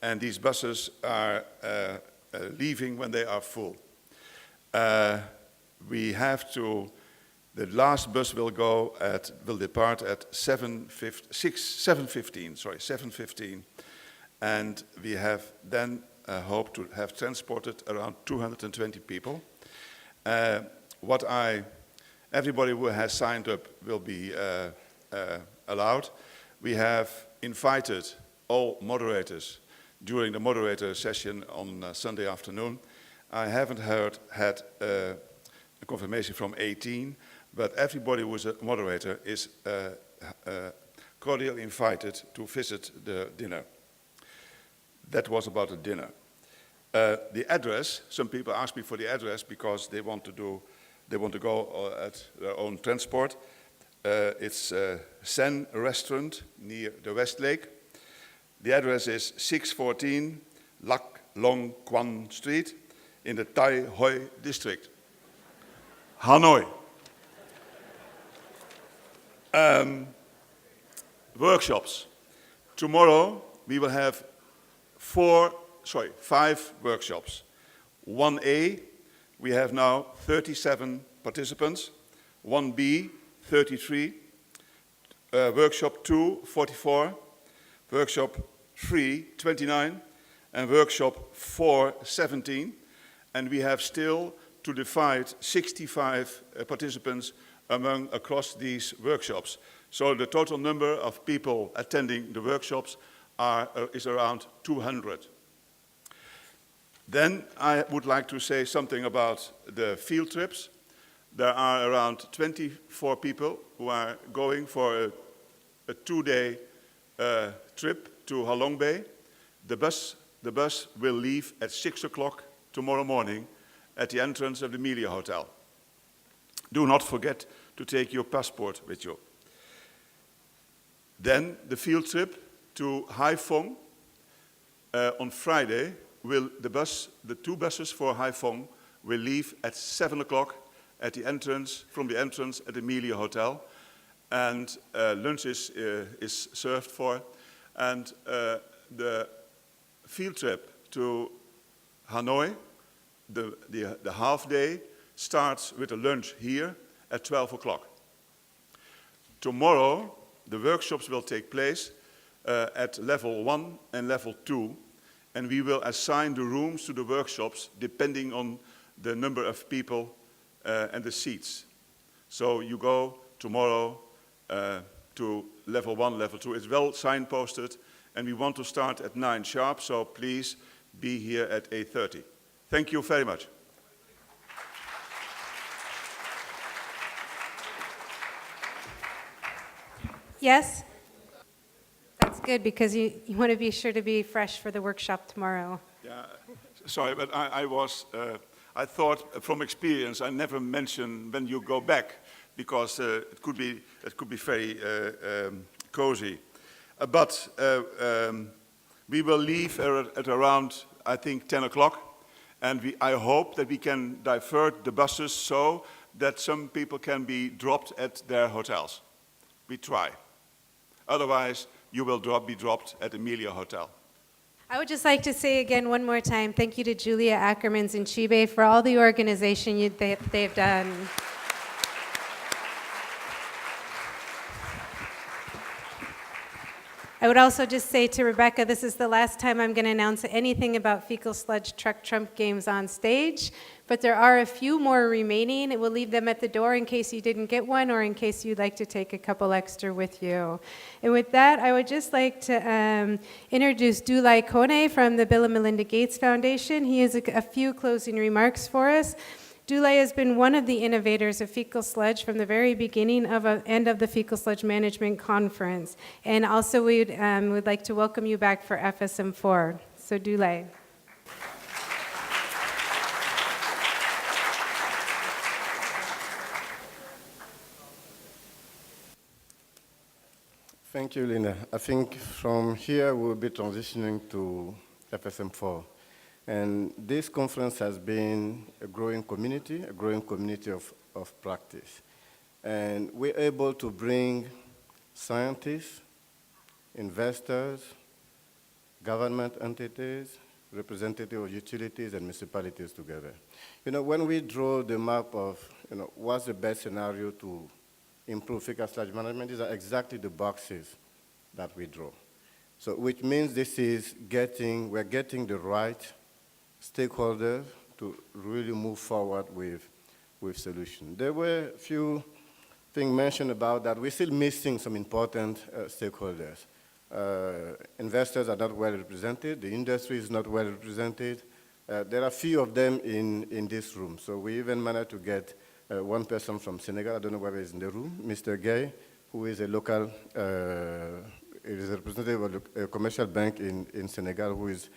and these buses are leaving when they are full. The last bus will depart at 7:15, and we have then hope to have transported around 220 people. Everybody who has signed up will be allowed. We have invited all moderators during the moderator session on Sunday afternoon. I haven't had a confirmation from 18, but everybody who is a moderator is cordially invited to visit the dinner. That was about the dinner. The address, some people ask me for the address because they want to go at their own transport. It's Sen Restaurant near the West Lake. The address is 614 Lac Long Quan Street in the Tai Hoi district, Hanoi. Workshops. Tomorrow we will have 5 workshops. 1A, we have now 37 participants. 1B, 33. Workshop 2, 44. Workshop 3, 29. And workshop 4, 17. And we have still to divide 65 participants across these workshops. So the total number of people attending the workshops is around 200. Then I would like to say something about the field trips. There are around 24 people who are going for a 2-day trip to Halong Bay. The bus will leave at 6 o'clock tomorrow morning at the entrance of the Melia Hotel. Do not forget to take your passport with you. Then the field trip to Haiphong on Friday. The 2 buses for Haiphong will leave at 7 o'clock from the entrance at the Melia Hotel, and lunch is served for. And the field trip to Hanoi, the half day, starts with a lunch here at 12 o'clock. Tomorrow, the workshops will take place at level 1 and level 2, and we will assign the rooms to the workshops depending on the number of people and the seats. So you go tomorrow to level 1, level 2. It's well signposted, and we want to start at 9 sharp, so please be here at 8:30. Thank you very much. Yes? That's good, because you want to be sure to be fresh for the workshop tomorrow. Yeah, sorry, but I thought from experience I never mention when you go back, because it could be very cozy. But we will leave at around, I think, 10 o'clock, and I hope that we can divert the buses so that some people can be dropped at their hotels. We try. Otherwise, you will be dropped at Amelia Hotel. I would just like to say again one more time, thank you to Julia Ackermans and Chibe for all the organization they've done. I would also just say to Rebecca, this is the last time I'm going to announce anything about fecal sludge truck trump games on stage, but there are a few more remaining. We'll leave them at the door in case you didn't get one or in case you'd like to take a couple extra with you. And with that, I would just like to introduce Dulai Kone from the Bill and Melinda Gates Foundation. He has a few closing remarks for us. Dulai has been one of the innovators of fecal sludge from the very beginning and of the Fecal Sludge Management Conference. And also we would like to welcome you back for FSM4. So Dulai. Thank you, Linda. I think from here we'll be transitioning to FSM4. And this conference has been a growing community of practice. And we're able to bring scientists, investors, government entities, representatives of utilities and municipalities together. You know, when we draw the map of, what's the best scenario to improve fecal sludge management, these are exactly the boxes that we draw. So, which means we're getting the right stakeholders to really move forward with with solution. There were a few things mentioned about that. We're still missing some important stakeholders. Investors are not well represented. The industry is not well represented. There are few of them in this room. So we even managed to get one person from Senegal, I don't know whether he's in the room, Mr. Gay, who is a local, is a representative of a commercial bank in Senegal who is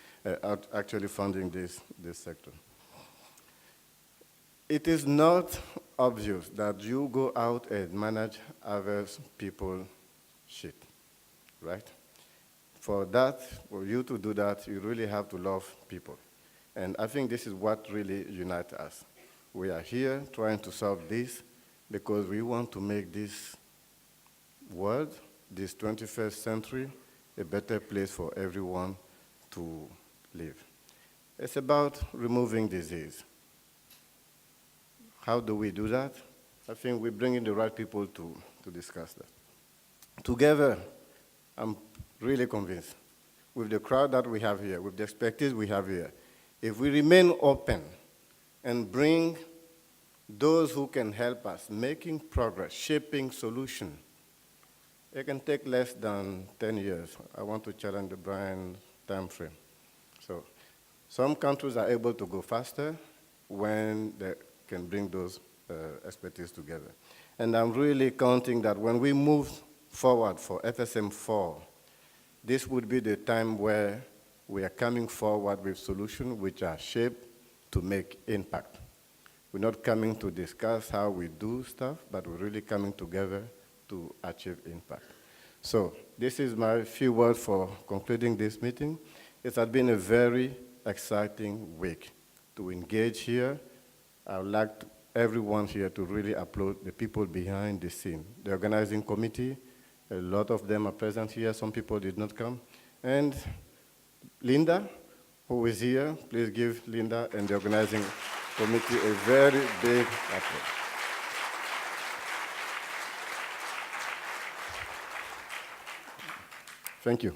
actually funding this sector. It is not obvious that you go out and manage other people's shit, right? For that, for you to do that, you really have to love people. And I think this is what really unites us. We are here trying to solve this because we want to make this world, this 21st century, a better place for everyone to live. It's about removing disease. How do we do that? I think we bring in the right people to discuss that. Together, I'm really convinced, with the crowd that we have here, with the expertise we have here, if we remain open and bring those who can help us making progress, shaping solutions, it can take less than 10 years. I want to challenge the Brian time frame. So some countries are able to go faster when they can bring those expertise together. And I'm really counting that when we move forward for FSM4, this would be the time where we are coming forward with solutions which are shaped to make impact. We're not coming to discuss how we do stuff, but we're really coming together to achieve impact. So this is my few words for concluding this meeting. It has been a very exciting week to engage here. I would like everyone here to really applaud the people behind the scene. The organizing committee, a lot of them are present here. Some people did not come. And Linda, who is here, please give Linda and the organizing committee a very big applause. Thank you.